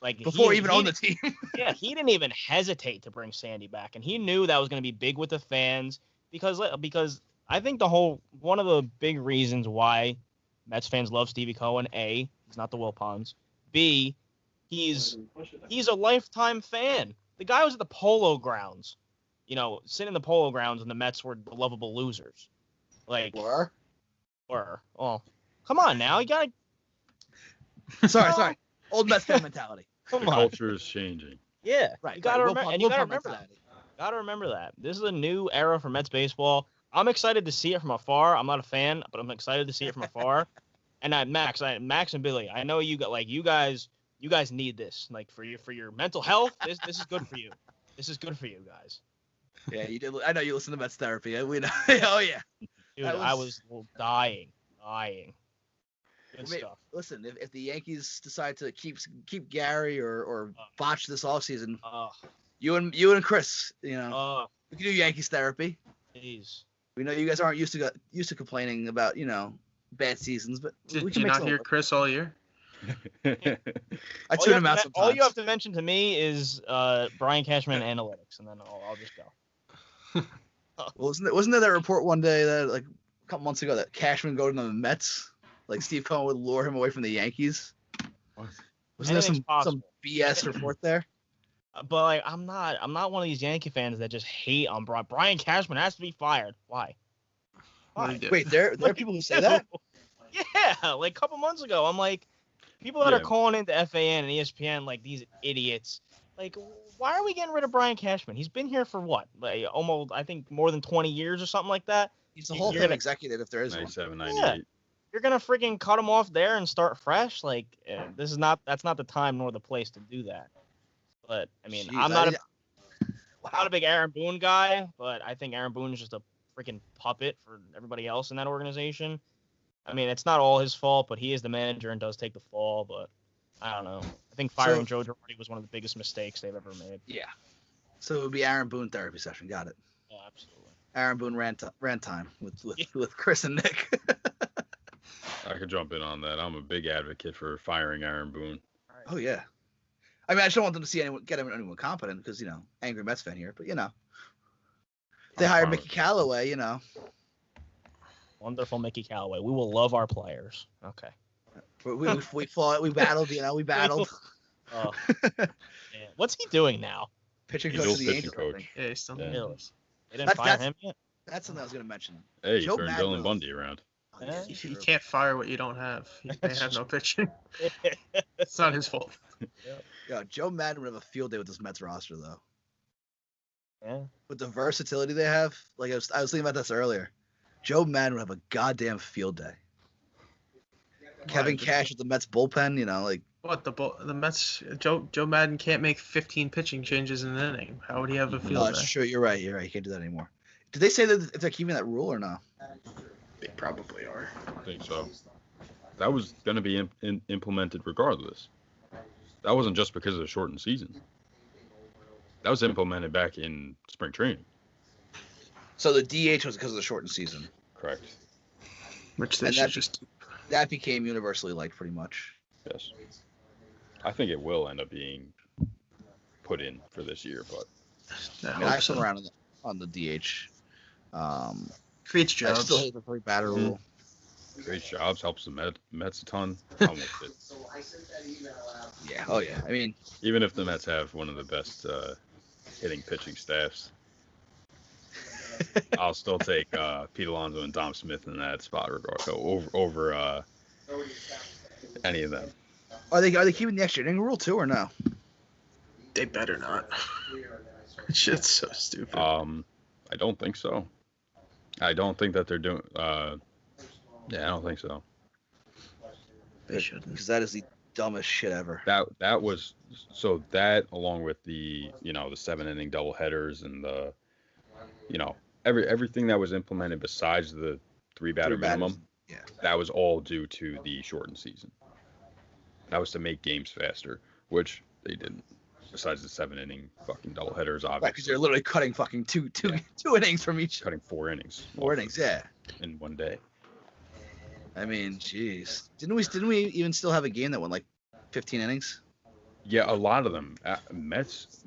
B: Like
A: before he even owned the team.
B: Yeah, he didn't even hesitate to bring Sandy back, and he knew that was going to be big with the fans because I think one of the big reasons why Mets fans love Stevie Cohen, A, he's not the Wilpons, B, he's a lifetime fan. The guy was at the Polo Grounds, sitting in the Polo Grounds, and the Mets were the lovable losers. Like
A: were.
B: Well, come on now, you gotta.
A: Sorry. Old Mets fan mentality.
D: The culture is changing.
B: Yeah,
A: right.
B: You gotta remember,
A: and
B: you gotta remember that. Gotta remember that. This is a new era for Mets baseball. I'm excited to see it from afar. I'm not a fan, but I'm excited to see it from afar. And Max and Billy, I know you guys need this. Like for your mental health, this is good for you. This is good for you guys.
A: Yeah, you did. I know you listen to Mets therapy. We know. Oh yeah.
B: Dude, I was dying. Good stuff.
A: Listen, if the Yankees decide to keep Gary or botch this offseason, you and Chris, we can do Yankees therapy.
B: Jeez.
A: We know you guys aren't used to complaining about bad seasons, but
C: did you not hear Chris all year?
A: I tune him out sometimes.
B: All you have to mention to me is Brian Cashman analytics, and then I'll just go.
A: Well, wasn't there that report one day that like a couple months ago that Cashman go to the Mets? Like Steve Cohen would lure him away from the Yankees. Wasn't there some BS report there?
B: But like, I'm not one of these Yankee fans that just hate on Brian Cashman has to be fired. Why?
A: Wait, there are people who say that?
B: Yeah, like a couple months ago, I'm like, people that are calling into FAN and ESPN like these idiots. Like, why are we getting rid of Brian Cashman? He's been here for what? Like almost, I think, more than 20 years or something like that.
A: He's the Hall of Fame executive if there is
D: 97,
A: one.
D: 98.
B: Yeah. You're gonna freaking cut him off there and start fresh? Like, that's not the time nor the place to do that. But I mean, I'm not a big Aaron Boone guy, but I think Aaron Boone is just a freaking puppet for everybody else in that organization. I mean, it's not all his fault, but he is the manager and does take the fall. But I don't know. I think firing Joe Girardi was one of the biggest mistakes they've ever made.
A: Yeah. So it would be Aaron Boone therapy session. Got it.
B: Oh, absolutely.
A: Aaron Boone rant time with Chris and Nick.
D: I could jump in on that. I'm a big advocate for firing Aaron Boone.
A: Oh yeah. I mean, I just don't want them to see anyone competent because angry Mets fan here. But they hired Mickey Callaway.
B: Wonderful Mickey Callaway. We will love our players. Okay.
A: We fought. We battled. We battled.
B: Oh. Yeah. What's he doing now?
A: Pitching coach of the Yankees.
C: Yeah, he's still
B: They didn't fire him yet.
A: That's something I was going to mention.
D: Hey, you turned Dylan Bundy around.
C: Yeah, you can't fire what you don't have. They have no pitching. It's not his fault.
A: Yeah, Joe Madden would have a field day with this Mets roster, though.
B: Yeah.
A: With the versatility they have, like I was thinking about this earlier. Joe Madden would have a goddamn field day. Kevin Cash with the Mets bullpen, like.
C: What the Mets? Joe Madden can't make 15 pitching changes in an inning. How would he have a field day?
A: That's true. You're right. You can't do that anymore. Did they say that if they're keeping that rule or no?
C: They probably are.
D: I think so. That was going to be implemented regardless. That wasn't just because of the shortened season. That was implemented back in spring training.
A: So the DH was because of the shortened season.
D: Correct.
C: Which they should just keep.
A: That became universally liked pretty much.
D: Yes. I think it will end up being put in for this year, but
A: I swim around on the DH.
C: Creates jobs.
A: I still hate the three batter rule.
D: Creates jobs, helps the Mets a ton. I'm with it.
A: Yeah. Oh yeah. I mean,
D: even if the Mets have one of the best hitting pitching staffs, I'll still take Pete Alonso and Dom Smith in that spot over any of them.
A: Are they keeping the extra inning rule too or no?
C: They better not. Shit's so stupid.
D: I don't think so. I don't think that they're doing. Yeah, I don't think so.
C: They shouldn't.
A: Because that is dumbest shit ever.
D: That was so that along with the the 7-inning doubleheaders and the everything that was implemented besides the 3-batter minimum.
A: Yeah.
D: That was all due to the shortened season. That was to make games faster, which they didn't. Besides the 7-inning fucking doubleheaders, obviously.
A: Right, because you're literally cutting fucking two innings from each.
D: Cutting 4 innings.
A: 4 innings, yeah.
D: In one day.
A: I mean, jeez. Didn't we even still have a game that went like 15 innings?
D: Yeah, a lot of them. Mets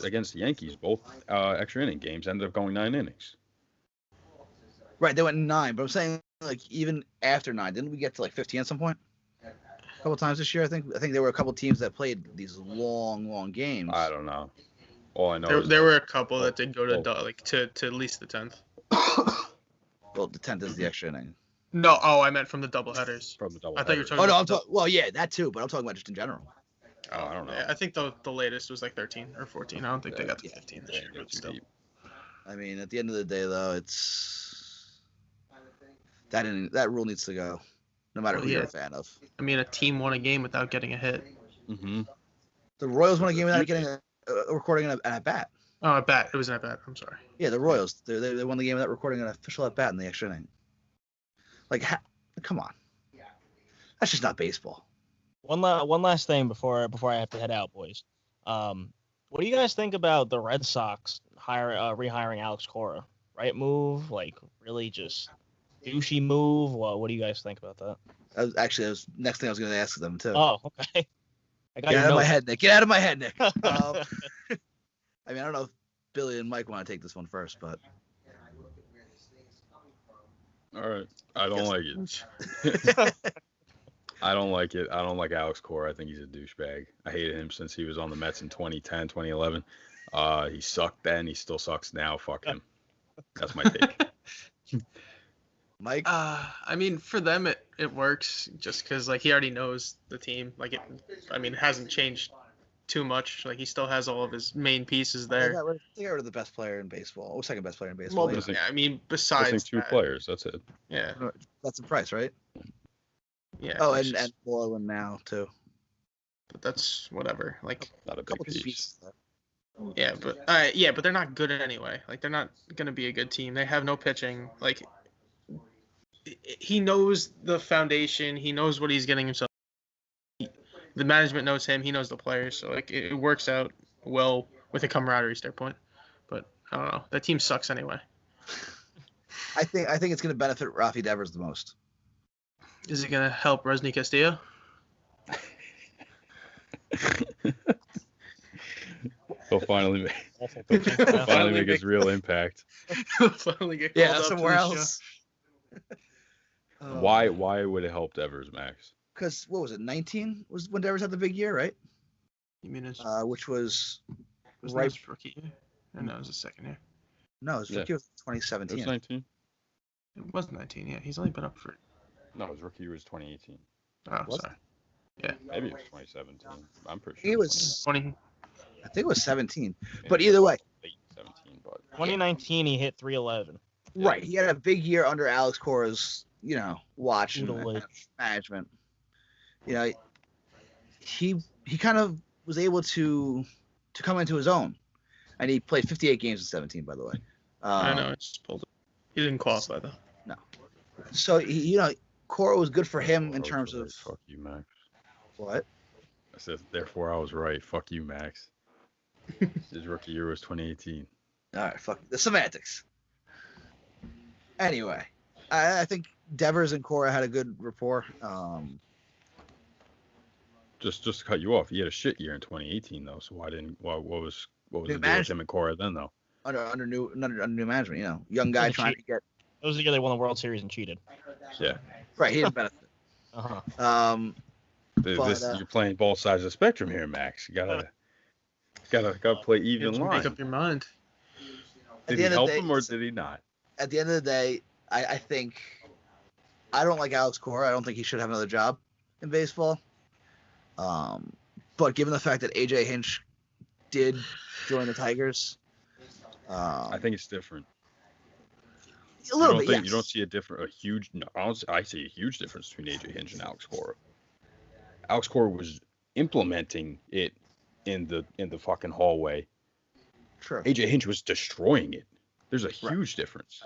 D: against the Yankees, both extra inning games ended up going 9 innings.
A: Right, they went 9, but I'm saying like even after 9, didn't we get to like 15 at some point? A couple times this year, I think there were a couple teams that played these long games.
D: I don't know. All I know
C: there were a couple that did go to to at least the 10th.
A: Well, the 10th is the extra inning.
C: No, I meant from the doubleheaders.
D: From the doubleheaders.
C: I thought you were talking.
A: Oh no, I'm talking. Well, yeah, that too, but I'm talking about just in general.
D: Oh, I don't know.
C: Yeah, I think the latest was like 13 or 14. I don't think they got to 15 this year. But still.
A: I mean, at the end of the day, though, it's that rule needs to go, no matter who you're a fan of.
C: I mean, a team won a game without getting a hit.
D: Mm-hmm.
A: The Royals won a game without getting a recording an at bat.
C: Oh, at bat. It was an at bat. I'm sorry.
A: Yeah, the Royals. They won the game without recording an official at bat in the extra inning. Like, come on. That's just not baseball.
B: One last thing before I have to head out, boys. What do you guys think about the Red Sox rehiring Alex Cora? Right move? Like, really just douchey move? What do you guys think about that?
A: That was next thing I was going to ask them, too.
B: Oh, okay.
A: Get out of my head, Nick. Get out of my head, Nick. I mean, I don't know if Billy and Mike want to take this one first, but.
D: All right. I don't like it. I don't like it. I don't like Alex Cora. I think he's a douchebag. I hated him since he was on the Mets in 2010, 2011. He sucked then. He still sucks now. Fuck him. That's my take.
A: Mike?
C: I mean, for them, it works just because, like, he already knows the team. Like, it hasn't changed too much. Like, he still has all of his main pieces there.
A: They got rid of the best player in baseball. Or second best player in baseball.
C: Well, I mean, besides
D: two players. That's it.
C: Yeah.
A: That's the price, right?
C: Yeah.
A: Oh, and Borland now, too.
C: But that's whatever. Like,
D: not a big piece.
C: Yeah, but they're not good anyway. Like, they're not going to be a good team. They have no pitching. Like, he knows the foundation. He knows what he's getting himself. The management knows him. He knows the players. So, like, it works out well with a camaraderie standpoint. But I don't know. That team sucks anyway.
A: I think it's going to benefit Rafi Devers the most.
C: Is it going to help Resny Castillo?
D: He'll finally make his real impact.
C: He'll finally get called up
A: somewhere else.
D: Why would it help Devers, Max?
A: Because what was it? 19 was when Devers had the big year, right?
C: You mean his?
A: Which was
C: right his rookie year? Or no, it was his second year.
A: No, his rookie was 2017.
D: It was 19.
C: It was 19. Yeah, he's only been up for.
D: No, his rookie year was 2018.
C: Oh, sorry. Yeah.
D: Maybe it was 2017. I'm pretty sure.
A: He was
C: 20.
A: I think it was 17. But either way.
D: Late 17, but
B: 2019 he hit 311.
A: Right. He had a big year under Alex Cora's, watch and management. He kind of was able to come into his own. And he played 58 games in 17, by the way.
C: I know, I just pulled it. He didn't qualify though.
A: No. So Cora was good for him in terms of.
D: Fuck you, Max.
A: What?
D: I said, therefore I was right. Fuck you, Max. His rookie year was 2018.
A: All right, fuck the semantics. Anyway, I think Devers and Cora had a good rapport.
D: Just to cut you off, he had a shit year in 2018 though. So what was the deal with him and Cora then though?
A: Under new management, young guy trying to get.
B: It was the year they won the World Series and cheated.
D: Yeah.
A: Right, he didn't benefit.
D: You're playing both sides of the spectrum here, Max. You gotta play even line.
C: Make up your mind.
D: Did he help him or did he not?
A: At the end of the day, I think I don't like Alex Cora. I don't think he should have another job in baseball. But given the fact that AJ Hinch did join the Tigers,
D: I think it's different.
A: A little bit.
D: You don't see I see a huge difference between AJ Hinch and Alex Cora. Alex Cora was implementing it in the fucking hallway.
A: True.
D: AJ Hinch was destroying it. There's a huge difference.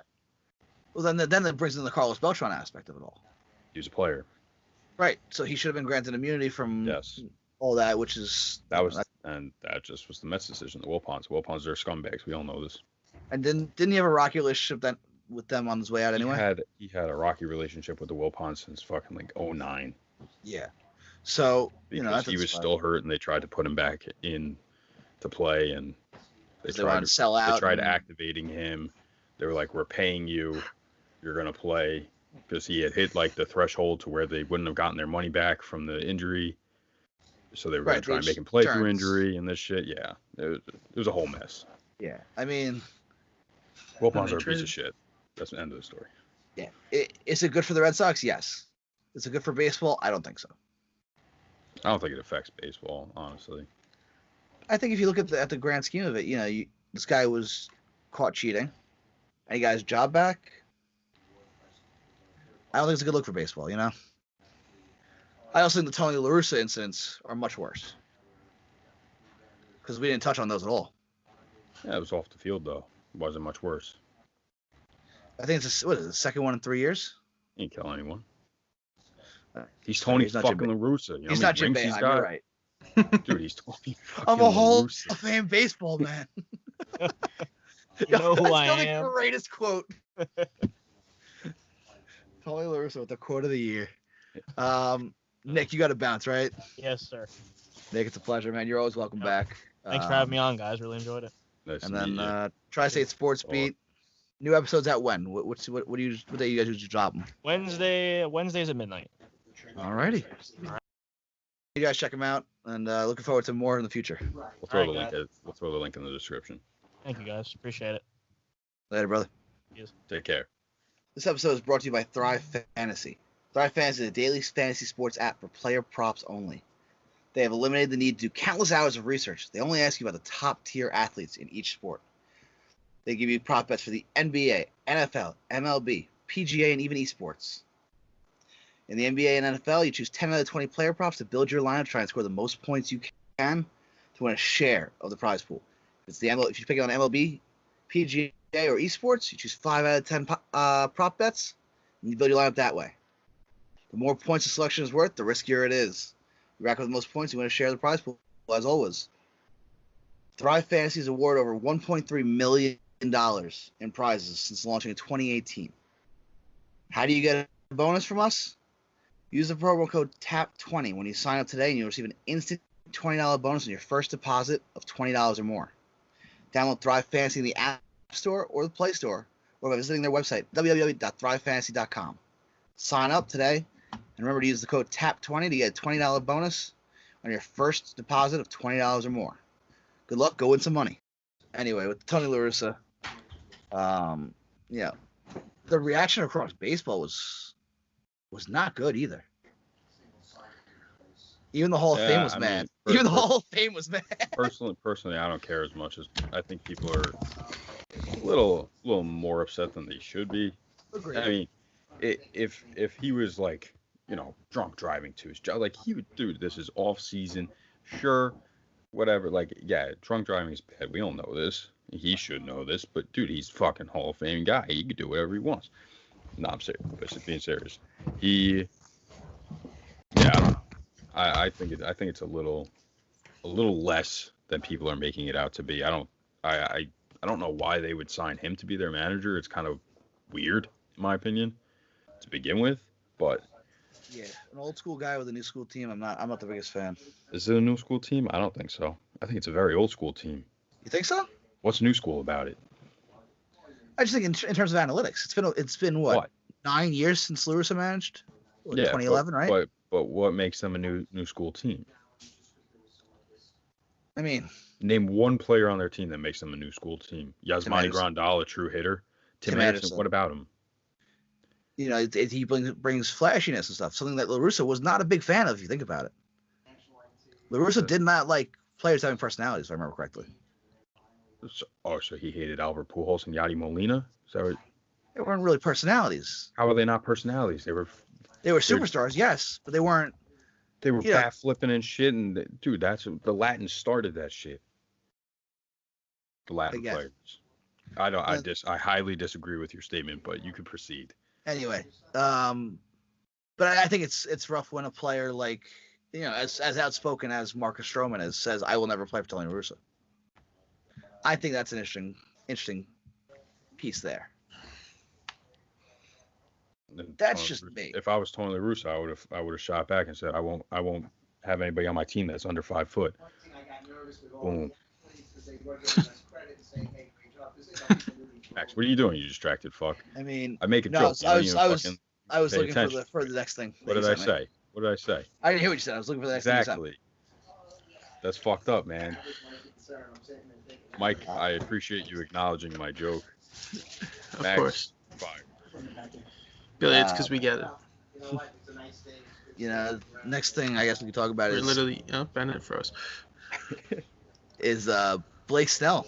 A: Well, then that brings in the Carlos Beltran aspect of it all.
D: He was a player.
A: Right. So he should have been granted immunity from all that, which is
D: and that just was the Mets' decision. The Wilpons, they're scumbags. We all know this.
A: And didn't he have a rocky relationship with them on his way out anyway?
D: He had a rocky relationship with the Wilpons since fucking like 2009.
A: Yeah. So
D: because he was still hurt, and they tried to put him back in to play, and they tried to
A: sell out.
D: They tried activating him. They were like, "We're paying you. You're gonna play," because he had hit like the threshold to where they wouldn't have gotten their money back from the injury. So they were gonna try and make him play through injury and this shit. Yeah, it was a whole mess.
A: Yeah, I mean,
D: Wilpons are a piece of shit. That's the end of the story.
A: Yeah, is it good for the Red Sox? Yes. Is it good for baseball? I don't think so.
D: I don't think it affects baseball, honestly.
A: I think if you look at the grand scheme of it, this guy was caught cheating, and he got his job back. I don't think it's a good look for baseball, I also think the Tony La Russa incidents are much worse. Because we didn't touch on those at all.
D: Yeah, it was off the field, though. It wasn't much worse.
A: I think it's the second one in 3 years?
D: He ain't kill anyone. He's Tony fucking La Russa.
A: He's not Jim Boeheim, you're right.
D: Dude, he's Tony fucking
A: I'm a Hall of Fame baseball man.
B: You know who I am.
A: That's still the greatest quote. Tony La Russa with the quote of the year. Nick, you got to bounce, right?
B: Yes, sir.
A: Nick, it's a pleasure, man. You're always welcome back.
B: Thanks for having me on, guys. Really enjoyed it.
D: Nice
A: and then Tri-State Sports Beat. New episodes at when? What day you guys usually drop them?
B: Wednesdays at midnight.
A: Alrighty. You guys check them out, and looking forward to more in the future.
D: We'll throw the link in the description.
B: Thank you, guys. Appreciate it.
A: Later, brother.
B: Yes.
D: Take care.
A: This episode is brought to you by Thrive Fantasy. Thrive Fantasy is a daily fantasy sports app for player props only. They have eliminated the need to do countless hours of research. They only ask you about the top-tier athletes in each sport. They give you prop bets for the NBA, NFL, MLB, PGA, and even esports. In the NBA and NFL, you choose 10 out of 20 player props to build your lineup, try and score the most points you can to win a share of the prize pool. If you pick it on MLB, PGA, or esports, you choose 5 out of 10 prop bets, and you build your lineup that way. The more points the selection is worth, the riskier it is. You rack up the most points, you win a share of the prize pool, as always. Thrive Fantasy has awarded over $1.3 million in prizes since launching in 2018. How do you get a bonus from us? Use the promo code TAP20 when you sign up today, and you'll receive an instant $20 bonus on your first deposit of $20 or more. Download Thrive Fantasy in the App Store or the Play Store, or by visiting their website, www.thrivefantasy.com. Sign up today, and remember to use the code TAP20 to get a $20 bonus on your first deposit of $20 or more. Good luck, go win some money. Anyway, with Tony La Russa, the reaction across baseball was not good either. Even the Hall of Fame was mad. Even the Hall of Fame was mad.
D: Personally, I don't care as much as I think people are a little more upset than they should be.
A: Agreed.
D: I mean, if he was like, drunk driving to his job, like he would, dude, this is off season, sure, whatever. Like, yeah, drunk driving is bad. We all know this. He should know this, but dude, he's fucking Hall of Fame guy. He can do whatever he wants. No, I'm serious. Just being serious. I think it's a little less than people are making it out to be. I don't know why they would sign him to be their manager. It's kind of weird, in my opinion, to begin with. But
A: yeah, an old school guy with a new school team. I'm not the biggest fan.
D: Is it a new school team? I don't think so. I think it's a very old school team.
A: You think so?
D: What's new school about it?
A: I just think in terms of analytics, it's been what? 9 years since La Russa managed. 2011, right?
D: But what makes them a new school team?
A: I mean,
D: name one player on their team that makes them a new school team. Yasmani Grandal, a true hitter. Tim Anderson. What about him?
A: He brings flashiness and stuff. Something that La Russa was not a big fan of, if you think about it. La Russa did not like players having personalities, if I remember correctly.
D: So he hated Albert Pujols and Yadi Molina? Is that what?
A: They weren't really personalities.
D: How are they not personalities? They were
A: superstars, yes, but they weren't
D: They were bat flipping and shit, and dude, that's the Latins started that shit. The Latin players. I highly disagree with your statement, but you could proceed.
A: Anyway, but I think it's rough when a player like, as outspoken as Marcus Stroman is, says, "I will never play for Tony La Russa." I think that's an interesting piece there. That's just me.
D: If I was Tony La Russa, I would have shot back and said, I won't have anybody on my team that's under 5 foot. Boom. Max, what are you doing, you distracted fuck?
A: I mean,
D: I make a joke.
A: I was looking for the next thing.
D: What did I say? What did I say?
A: I didn't hear what you said. I was looking for the next thing.
D: Exactly. That's fucked up, man. Mike, I appreciate you acknowledging my joke.
C: Of
D: Max,
C: course.
D: fire.
C: Billy, it's because we get it.
A: Next thing I guess we can talk about is
C: literally, Bennett froze.
A: is Blake Snell.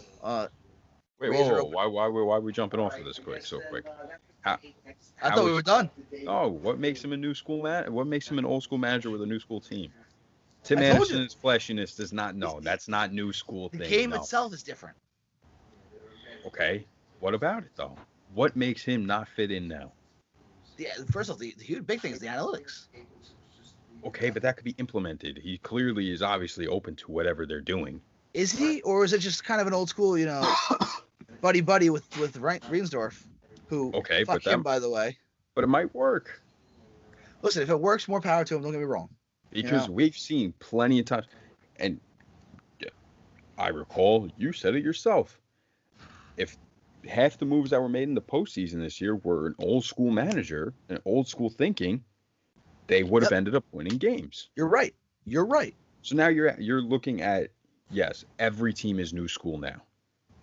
D: Wait, whoa, why are we jumping off of this so quick?
A: I thought we were done.
D: Oh, what makes him a new school What makes him an old school manager with a new school team? Tim Anderson's flashiness does not. No, that's not new school thing.
A: The game itself is different.
D: Okay, what about it though? What makes him not fit in now?
A: First of all, the huge big thing is the analytics.
D: Okay, but that could be implemented. He clearly is obviously open to whatever they're doing.
A: Is he, or is it just kind of an old school, buddy with Riensdorf, who fuck him, by the way.
D: But it might work.
A: Listen, if it works, more power to him. Don't get me wrong.
D: Because we've seen plenty of times, and I recall you said it yourself. If half the moves that were made in the postseason this year were an old school manager, an old school thinking, they would have ended up winning games.
A: You're right.
D: So now you're looking at, yes, every team is new school now,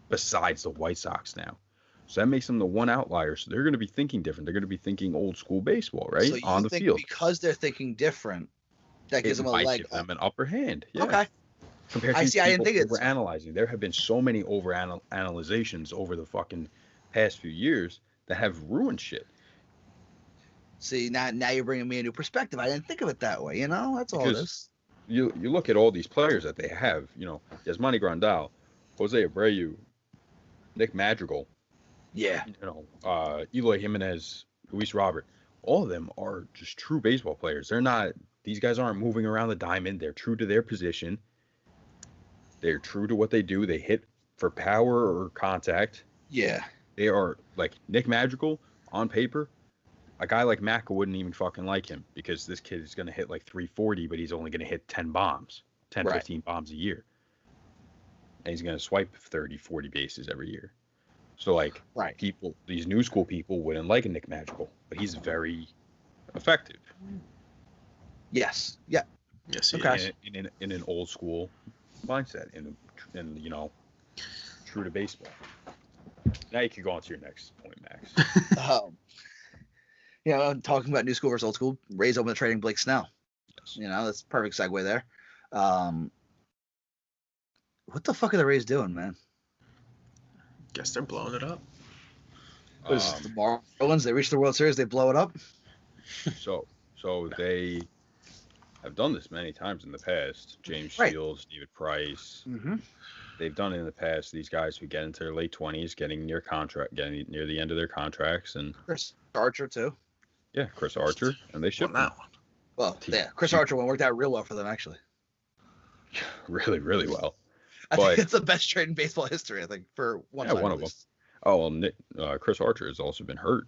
D: besides the White Sox now. So that makes them the one outlier. So they're going to be thinking different. They're going to be thinking old school baseball, right?
A: So you
D: on the
A: think
D: field.
A: Because they're thinking different, that gives them a leg.
D: Give them an upper hand. Yeah.
A: Okay.
D: Compared to
A: I didn't think it's
D: overanalyzing. There have been so many overanalyzations over the fucking past few years that have ruined shit.
A: See, now you're bringing me a new perspective. I didn't think of it that way. That's all it is.
D: You look at all these players that they have. Yasmani Grandal, Jose Abreu, Nick Madrigal.
A: Yeah.
D: Eloy Jimenez, Luis Robert. All of them are just true baseball players. They're not. These guys aren't moving around the diamond. They're true to their position. They're true to what they do. They hit for power or contact.
A: Yeah.
D: They are like Nick Madrigal on paper. A guy like Macca wouldn't even fucking like him because this kid is going to hit like 340, but he's only going to hit 10 bombs, 15 bombs a year. And he's going to swipe 30, 40 bases every year. So these new school people wouldn't like a Nick Madrigal, but he's very effective.
A: Yes. Yeah.
C: Yes.
D: Okay. In an old school mindset, and true to baseball. Now you can go on to your next point, Max.
A: I'm talking about new school versus old school. Rays open the trading Blake Snell. Yes. That's a perfect segue there. What the fuck are the Rays doing, man?
C: Guess they're blowing it up.
A: The Marlins, they reach the World Series, they blow it up.
D: So they have done this many times in the past. James Shields, David Price.
A: Mm-hmm.
D: They've done it in the past. These guys who get into their late 20s, getting near the end of their contracts, and
A: Chris Archer too.
D: Yeah, Chris Archer, and they shipped that
A: one. Well, Chris Archer one worked out real well for them actually.
D: Really, really well.
A: I think it's the best trade in baseball history. I think for one time.
D: One of them. Oh well, Chris Archer has also been hurt.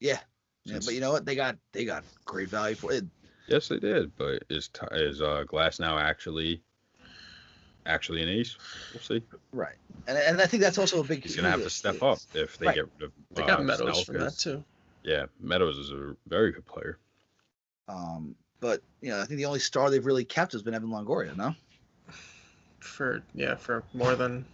A: Yeah, but you know what? They got great value for it.
D: Yes, they did. But is Glass now actually an ace? We'll see.
A: Right, and I think that's also a big.
D: He's gonna have to step up if they get rid of.
C: They got Meadows for that too.
D: Yeah, Meadows is a very good player.
A: But I think the only star they've really kept has been Evan Longoria. No.
C: For more than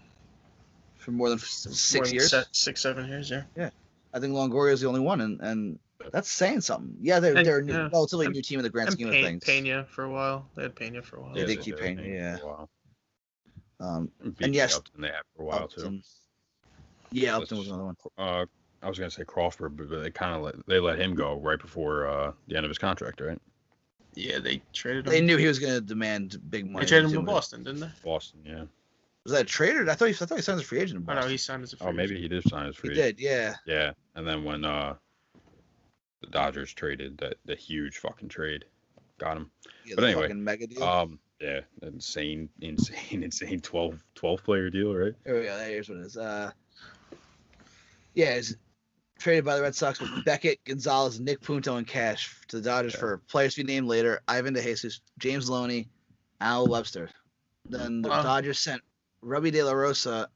A: 6 years,
C: 7 years,
A: yeah. I think Longoria is the only one, and that's saying something. Yeah, they're a relatively new team in the grand scheme of things.
C: Pena for a while. They had Pena for a while.
A: Yeah, they keep Pena. Yeah.
D: And yes, Upton they had for a while
A: Upton. Too. Yeah, Upton was another one.
D: I was gonna say Crawford, but they let him go right before the end of his contract, right?
C: Yeah, they traded him.
A: They knew he was going to demand big money.
C: They traded him to Boston, didn't they?
D: Boston, yeah.
A: Was that a trade or I thought he signed as a free agent in
C: Oh
A: Boston.
C: no, he signed as a free agent.
D: Maybe he did sign as free agent.
A: He did, yeah.
D: Yeah, and then when the Dodgers traded the huge fucking trade, got him.
A: Yeah,
D: but anyway,
A: mega deal.
D: Yeah, insane 12 player deal, right?
A: Here we go. Here's what it is. Yeah, it's traded by the Red Sox with Beckett, Gonzalez, Nick Punto, and Cash to the Dodgers for players to be named later: Ivan DeJesus, James Loney, Al Webster. Then the Dodgers sent Robbie De La Rosa,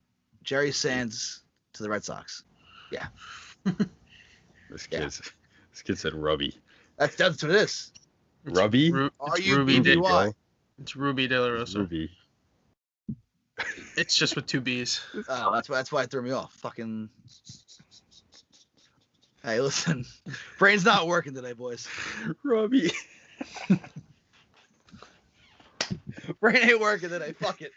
A: Jerry Sands to the Red Sox. Yeah.
D: This kid said Rubby.
A: That's what it is.
D: Rubby?
A: R-U-B-B-Y.
C: It's Ruby De La Rosa.
D: Ruby.
C: It's just with 2 B's.
A: Oh, that's why it threw me off. Fucking. Hey, listen. Brain's not working today, boys.
D: Rubby.
A: Brain ain't working today. Fuck it.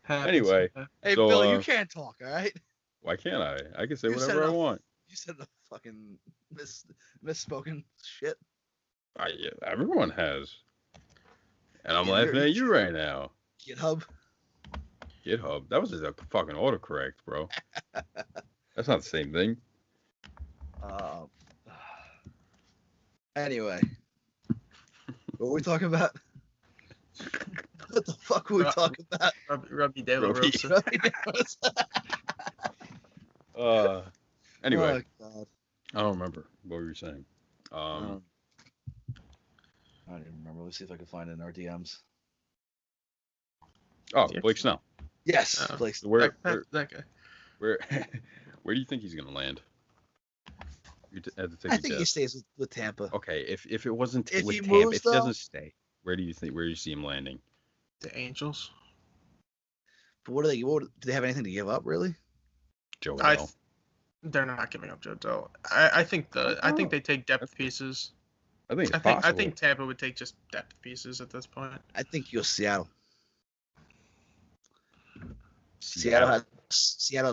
D: Anyway.
A: Hey,
D: so,
A: Billy, you can't talk, all right?
D: Why can't I? I can say whatever I want.
A: You said the fucking misspoken shit.
D: Yeah, everyone has. And I'm laughing at you right now.
A: GitHub.
D: That was just a fucking autocorrect, bro. That's not the same thing.
A: Anyway. What were we talking about? What the fuck were we talking about?
C: Robbie De La Rosa.
D: Anyway.
A: Oh, God.
D: I don't remember. What were you saying?
A: I don't even remember. Let's see if I can find it in our DMs.
D: Oh, Blake Snell.
A: Yes, Blake Snell.
C: That guy.
D: Where do you think he's gonna land?
A: I think he stays with Tampa.
D: Okay, if it wasn't
A: if
D: with
A: he
D: Tampa,
A: moves,
D: if he doesn't stay, where do you see him landing?
C: The Angels.
A: But do they have anything to give up, really?
D: Joe.
C: They're not giving up Joe. I think they take depth pieces. I think Tampa would take just depth pieces at this point.
A: I think you'll Seattle. Seattle has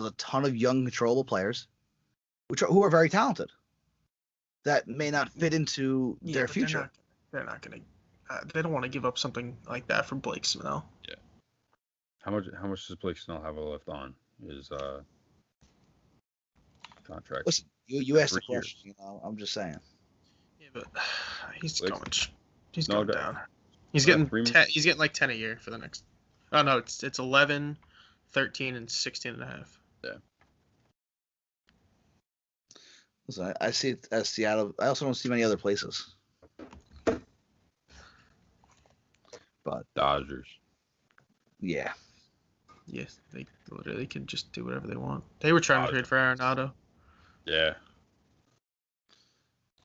A: a ton of young, controllable players, who are very talented. That may not fit into their future.
C: They're not going to. They don't want to give up something like that for Blake Snell.
D: Yeah. How much does Blake Snell have left on his contract?
A: Listen, you asked the question. You know, I'm just saying.
C: Yeah, but he's going down. He's getting like 10 a year for the next. Oh no, it's 11, 13, and 16 and a half.
D: Yeah.
A: Listen, I see it as Seattle. I also don't see many other places. But
D: Dodgers.
A: Yeah.
C: Yes, they literally can just do whatever they want. They were trying to trade for Arenado.
D: Yeah.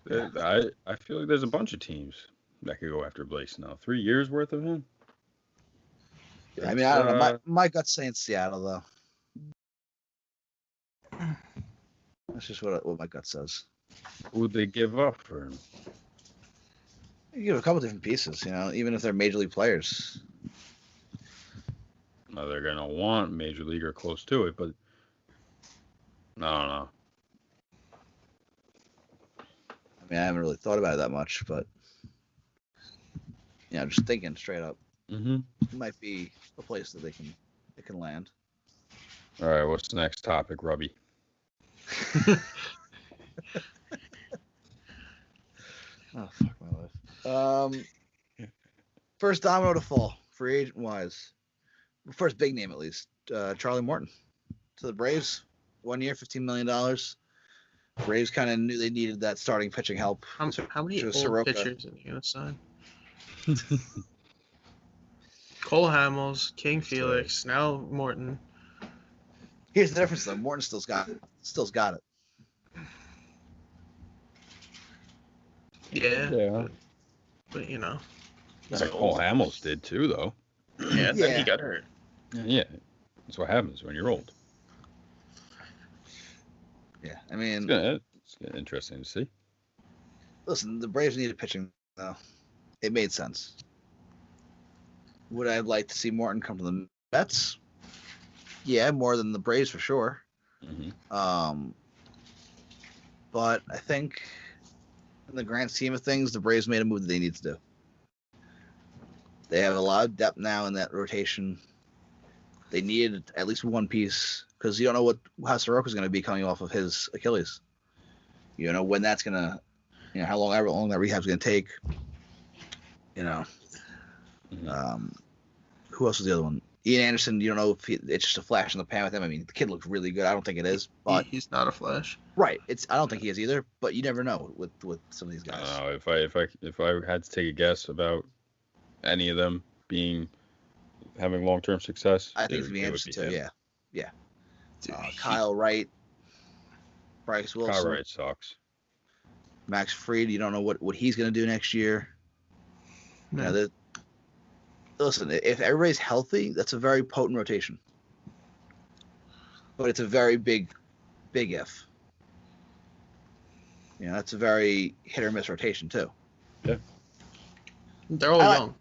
D: I feel like there's a bunch of teams that could go after Blake Snell. 3 years worth of him.
A: Yeah, I mean, I don't know. My gut's saying Seattle, though. That's just what my gut says.
D: Who would they give up for him?
A: You give a couple different pieces, even if they're major league players.
D: No, they're gonna want major league or close to it, but I don't know.
A: I mean, I haven't really thought about it that much, but just thinking straight up.
D: Mm-hmm.
A: It might be a place that they can land.
D: All right, what's the next topic, Robbie?
A: Oh, fuck my life. First domino to fall, free agent wise. First big name, at least. Charlie Morton to the Braves. 1 year, $15 million. Braves kind of knew they needed that starting pitching help.
C: How many old
A: Soroka.
C: pitchers are you going to sign? Cole Hamels, King Felix, now Morton.
A: Here's the difference, though. Morton still's got it.
C: Yeah. But
D: Cole Hamels did too, though.
C: Yeah, then he got hurt.
D: Yeah, that's what happens when you're old.
A: Yeah, I mean,
D: it's interesting to see.
A: Listen, the Braves needed pitching, though. It made sense. Would I like to see Morton come to the Mets? Yeah, more than the Braves for sure.
D: Mm-hmm.
A: But I think in the grand scheme of things, the Braves made a move that they need to do. They have a lot of depth now in that rotation. They needed at least one piece because you don't know how Soroka's going to be coming off of his Achilles. You don't know when that's going to, how long that rehab's going to take. Who else was the other one? Ian Anderson, you don't know if it's just a flash in the pan with him. I mean, the kid looks really good. I don't think it is, but
C: he's not a flash.
A: Right. I don't think he is either, but you never know with some of these guys.
D: If I had to take a guess about any of them having long-term success,
A: I think it's be Anderson too. Yeah. Kyle Wright, Bryce Wilson.
D: Kyle Wright sucks.
A: Max Fried, you don't know what he's going to do next year.
C: No.
A: Listen, if everybody's healthy, that's a very potent rotation. But it's a very big if. That's a very hit or miss rotation too.
D: Yeah.
C: They're all young.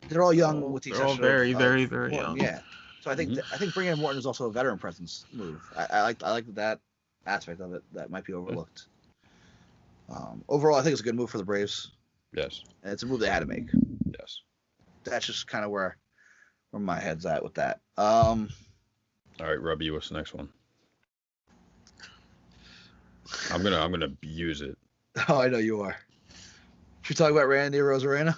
A: They're all young with the
C: exception of very, very, very young.
A: Yeah. So I think bringing in Morton is also a veteran presence move. I like that aspect of it that might be overlooked. Overall, I think it's a good move for the Braves.
D: Yes.
A: And it's a move they had to make.
D: Yes.
A: That's just kind of where my head's at with that.
D: All right, Robbie, what's the next one? I'm gonna use it.
A: Oh, I know you are. Should we talk about Randy Arozarena?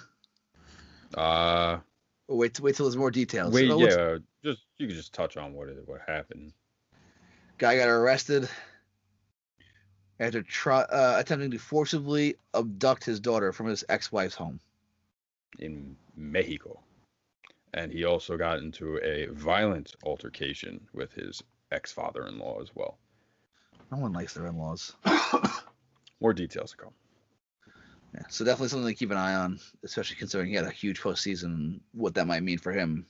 A: Wait till there's more details.
D: You can just touch on what happened.
A: Guy got arrested after attempting to forcibly abduct his daughter from his ex-wife's home
D: in Mexico. And he also got into a violent altercation with his ex-father-in-law as well.
A: No one likes their in-laws.
D: More details to come.
A: Yeah, so definitely something to keep an eye on, especially considering he had a huge postseason and what that might mean for him.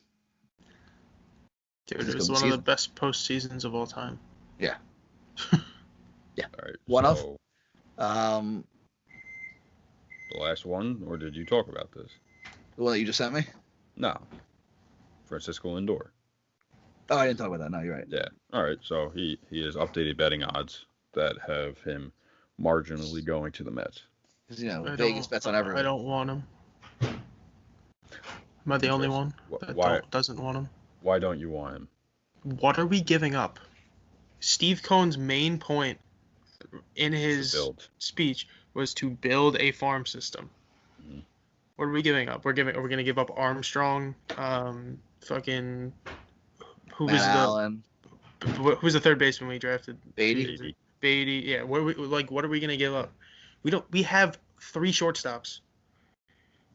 C: Dude, it was one of the best postseasons of all time.
A: Yeah. Yeah.
D: All right.
A: One of.
D: The last one, or did you talk about this?
A: The one that you just sent me?
D: No. Francisco Lindor.
A: Oh, I didn't talk about that. No, you're right.
D: Yeah. All right. So he has updated betting odds that have him marginally going to the Mets.
A: Because Vegas bets on everyone.
C: I don't want him. Am I the only one that doesn't want him?
D: Why don't you want him?
C: What are we giving up? Steve Cohen's main point in his speech was to build a farm system. Mm-hmm. What are we giving up? Are we going to give up Armstrong? Fucking who was
A: Allen.
C: Who's the third baseman we drafted?
A: Beatty.
C: Yeah. What are we going to give up? We have 3 shortstops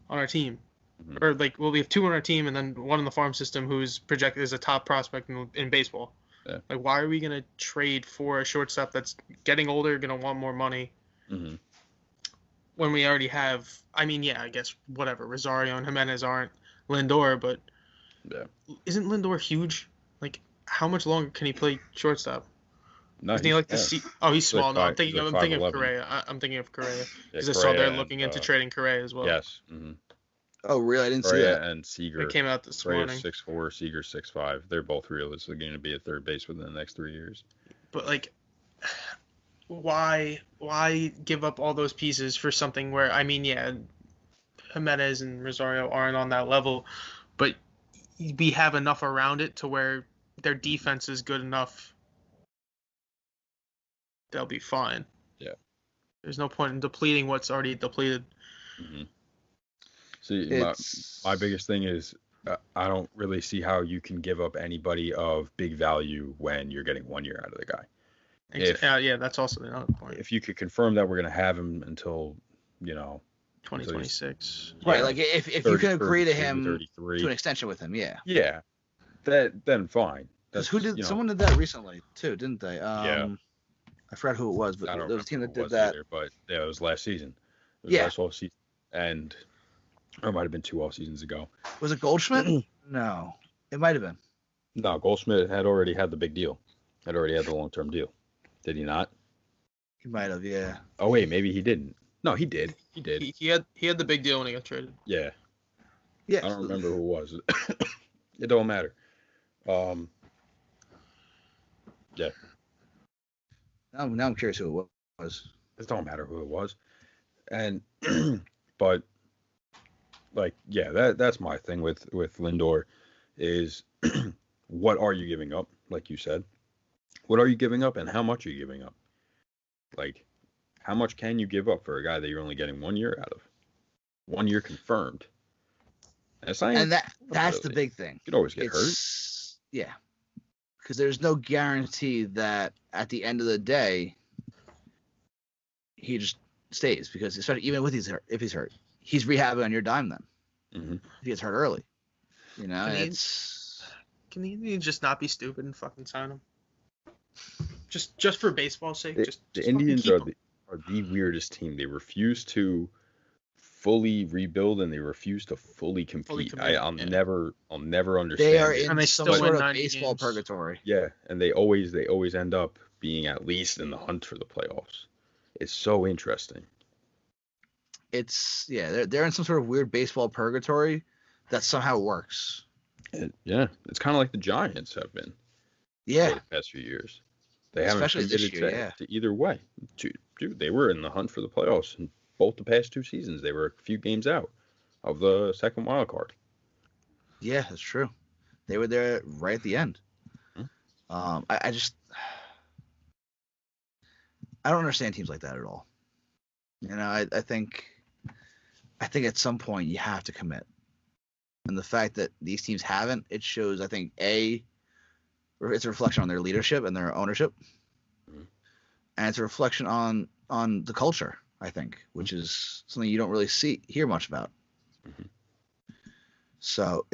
C: on our team. Mm-hmm. Or we have 2 on our team and then 1 in the farm system who's projected as a top prospect in baseball.
D: Yeah.
C: Why are we going to trade for a shortstop that's getting older, going to want more money?
D: Mm-hmm.
C: When we already have, I guess whatever, Rosario and Jimenez aren't Lindor, but isn't Lindor huge? How much longer can he play shortstop?
D: No,
C: Isn't he he's small. No, I'm thinking of Correa. I'm thinking of Correa because I saw they're looking into trading Correa as well.
D: Yes. Mm-hmm.
A: Oh, really? I didn't see that.
D: And Seager.
C: It came out this morning.
D: 6'4", Seager 6'5". They're both realistically going to be at third base within the next 3 years.
C: But why give up all those pieces for something where Jimenez and Rosario aren't on that level, but we have enough around it to where their defense is good enough. They'll be fine.
D: Yeah.
C: There's no point in depleting what's already depleted.
D: Mm-hmm. See, my biggest thing is I don't really see how you can give up anybody of big value when you're getting 1 year out of the guy.
C: That's also another point.
D: If you could confirm that we're going to have him until,
C: 2026.
A: Right, if you can agree to him 33. To an extension with him, yeah.
D: Yeah, then fine.
A: Someone did that recently too, didn't they?
D: Yeah.
A: I forgot who it was, but there was a team that did that.
D: Either, but it was last season. Last off season, and or it might have been 2 off seasons ago.
A: Was it Goldschmidt? No, it might have been.
D: No, Goldschmidt had already had the big deal. Had already had the long-term deal. Did he not?
A: He might have, yeah.
D: Oh wait, maybe he didn't. No, he did. He did.
C: He had the big deal when he got traded.
D: Yeah.
A: Yeah.
D: I don't remember who it was. It don't matter. Yeah.
A: Now I'm curious who it was.
D: It don't matter who it was. And but like, yeah, that's my thing with Lindor is what are you giving up? Like you said, what are you giving up, and how much are you giving up? Like, how much can you give up for a guy that you're only getting 1 year out of? 1 year confirmed.
A: And that's the big thing.
D: You could always get hurt.
A: Yeah, because there's no guarantee that at the end of the day he just stays, because especially even if he's hurt, he's rehabbing on your dime then.
D: Mm-hmm.
A: If he gets hurt early,
C: Can he just not be stupid and fucking sign him? Just for baseball's sake.
D: The Indians are the weirdest team. They refuse to fully rebuild, and they refuse to fully compete. I'll never understand.
A: They are in
C: and they
A: some
C: still
A: sort
C: win
A: of
C: 90
A: baseball
C: games.
A: purgatory.
D: Yeah, and they always end up being at least in the hunt for the playoffs. It's so interesting.
A: They're in some sort of weird baseball purgatory that somehow works.
D: It's kind of like the Giants have been.
A: Yeah,
D: for the past few years. They haven't
A: especially this
D: committed
A: year.
D: to either way. Dude, they were in the hunt for the playoffs in both the past 2 seasons. They were a few games out of the second wild card.
A: Yeah, that's true. They were there right at the end.
D: Mm-hmm.
A: I don't understand teams like that at all. I think at some point you have to commit. And the fact that these teams haven't, it shows, I think, it's a reflection on their leadership and their ownership.
D: Mm-hmm.
A: And it's a reflection on the culture, I think, which is something you don't really hear much about.
D: Mm-hmm.
A: So,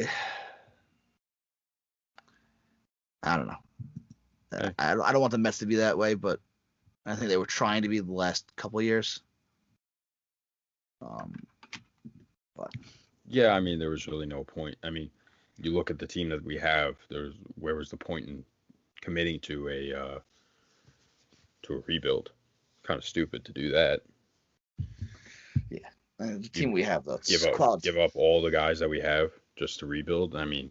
A: I don't know.
D: Hey.
A: I don't want the Mets to be that way, but I think they were trying to be the last couple of years. But
D: yeah, I mean, there was really no point. I mean, you look at the team that we have. Where was the point in committing to a rebuild? Kind of stupid to do that.
A: Yeah, and the team we have, though,
D: give up all the guys that we have just to rebuild. I mean,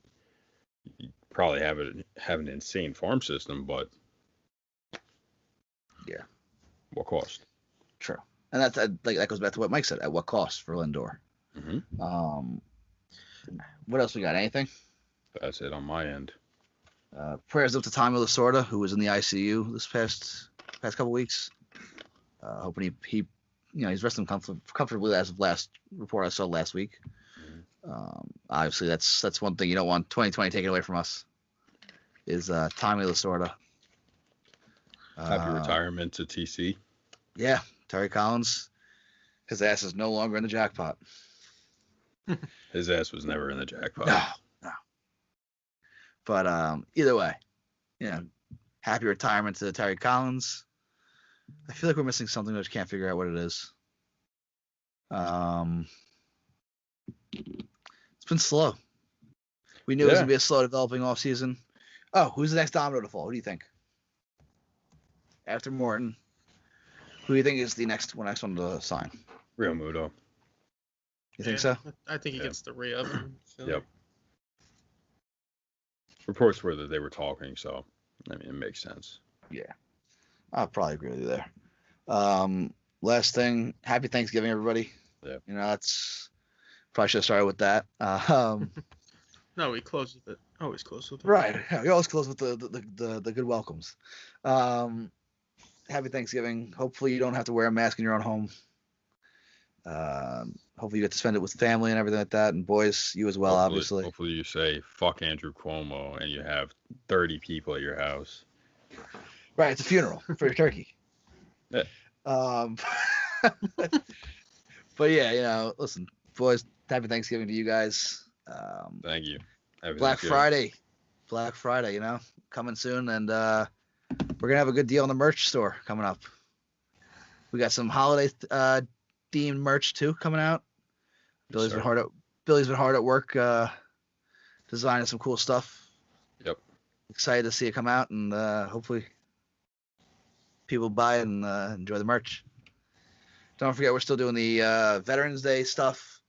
D: you probably have an insane farm system, but
A: yeah,
D: what cost?
A: True, and that goes back to what Mike said. At what cost for Lindor?
D: Mm-hmm.
A: What else we got? Anything?
D: That's it on my end.
A: Prayers up to Tommy Lasorda, who was in the ICU this past couple weeks. Hoping he's resting comfortably as of last report I saw last week.
D: Mm-hmm.
A: Obviously, that's one thing you don't want 2020 taken away from us. Is Tommy Lasorda.
D: Happy retirement to TC.
A: Yeah, Terry Collins. His ass is no longer in the jackpot.
D: His ass was never in the jackpot.
A: No. But either way, happy retirement to Terry Collins. I feel like we're missing something, but I just can't figure out what it is. It's been slow. We knew it was going to be a slow developing offseason. Oh, who's the next domino to fall? Who do you think? After Morton, who do you think is the next one to sign?
D: Real Muto.
A: You think so?
C: I think he gets the re-up.
D: Yep. Reports were that they were talking, so I mean it makes sense.
A: Yeah, I'll probably agree with you there. Last thing, happy Thanksgiving, everybody.
D: Yeah.
A: That's probably should have started with that.
C: No, we close with it. Always close with it.
A: Right. Yeah, we always close with the good welcomes. Happy Thanksgiving. Hopefully you don't have to wear a mask in your own home. Hopefully you get to spend it with family and everything like that, and boys, you as well, obviously.
D: Hopefully you say fuck Andrew Cuomo and you have 30 people at your house.
A: Right, it's a funeral for your turkey.
D: Yeah.
A: But yeah, listen, boys, happy Thanksgiving to you guys.
D: Thank you.
A: Black Friday, coming soon, and we're gonna have a good deal on the merch store coming up. We got some holiday themed merch too coming out. Billy's been hard at work designing some cool stuff.
D: Yep.
A: Excited to see it come out, and hopefully people buy it and enjoy the merch. Don't forget, we're still doing the Veterans Day stuff.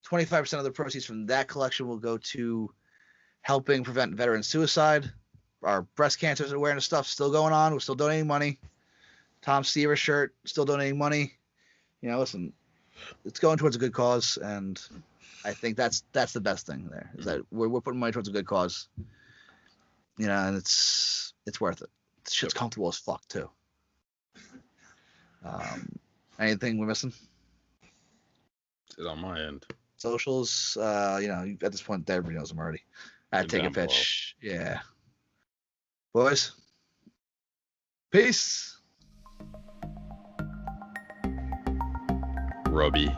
A: 25% of the proceeds from that collection will go to helping prevent veteran suicide. Our breast cancer awareness stuff still going on. We're still donating money. Tom Seaver shirt, still donating money. listen, it's going towards a good cause, and I think that's the best thing there is that we're putting money towards a good cause. And it's worth it. This shit's comfortable as fuck too. Anything we're missing?
D: It's on my end.
A: Socials, at this point, everybody knows them already. Take a pitch. Yeah. Boys. Peace.
D: Robbie.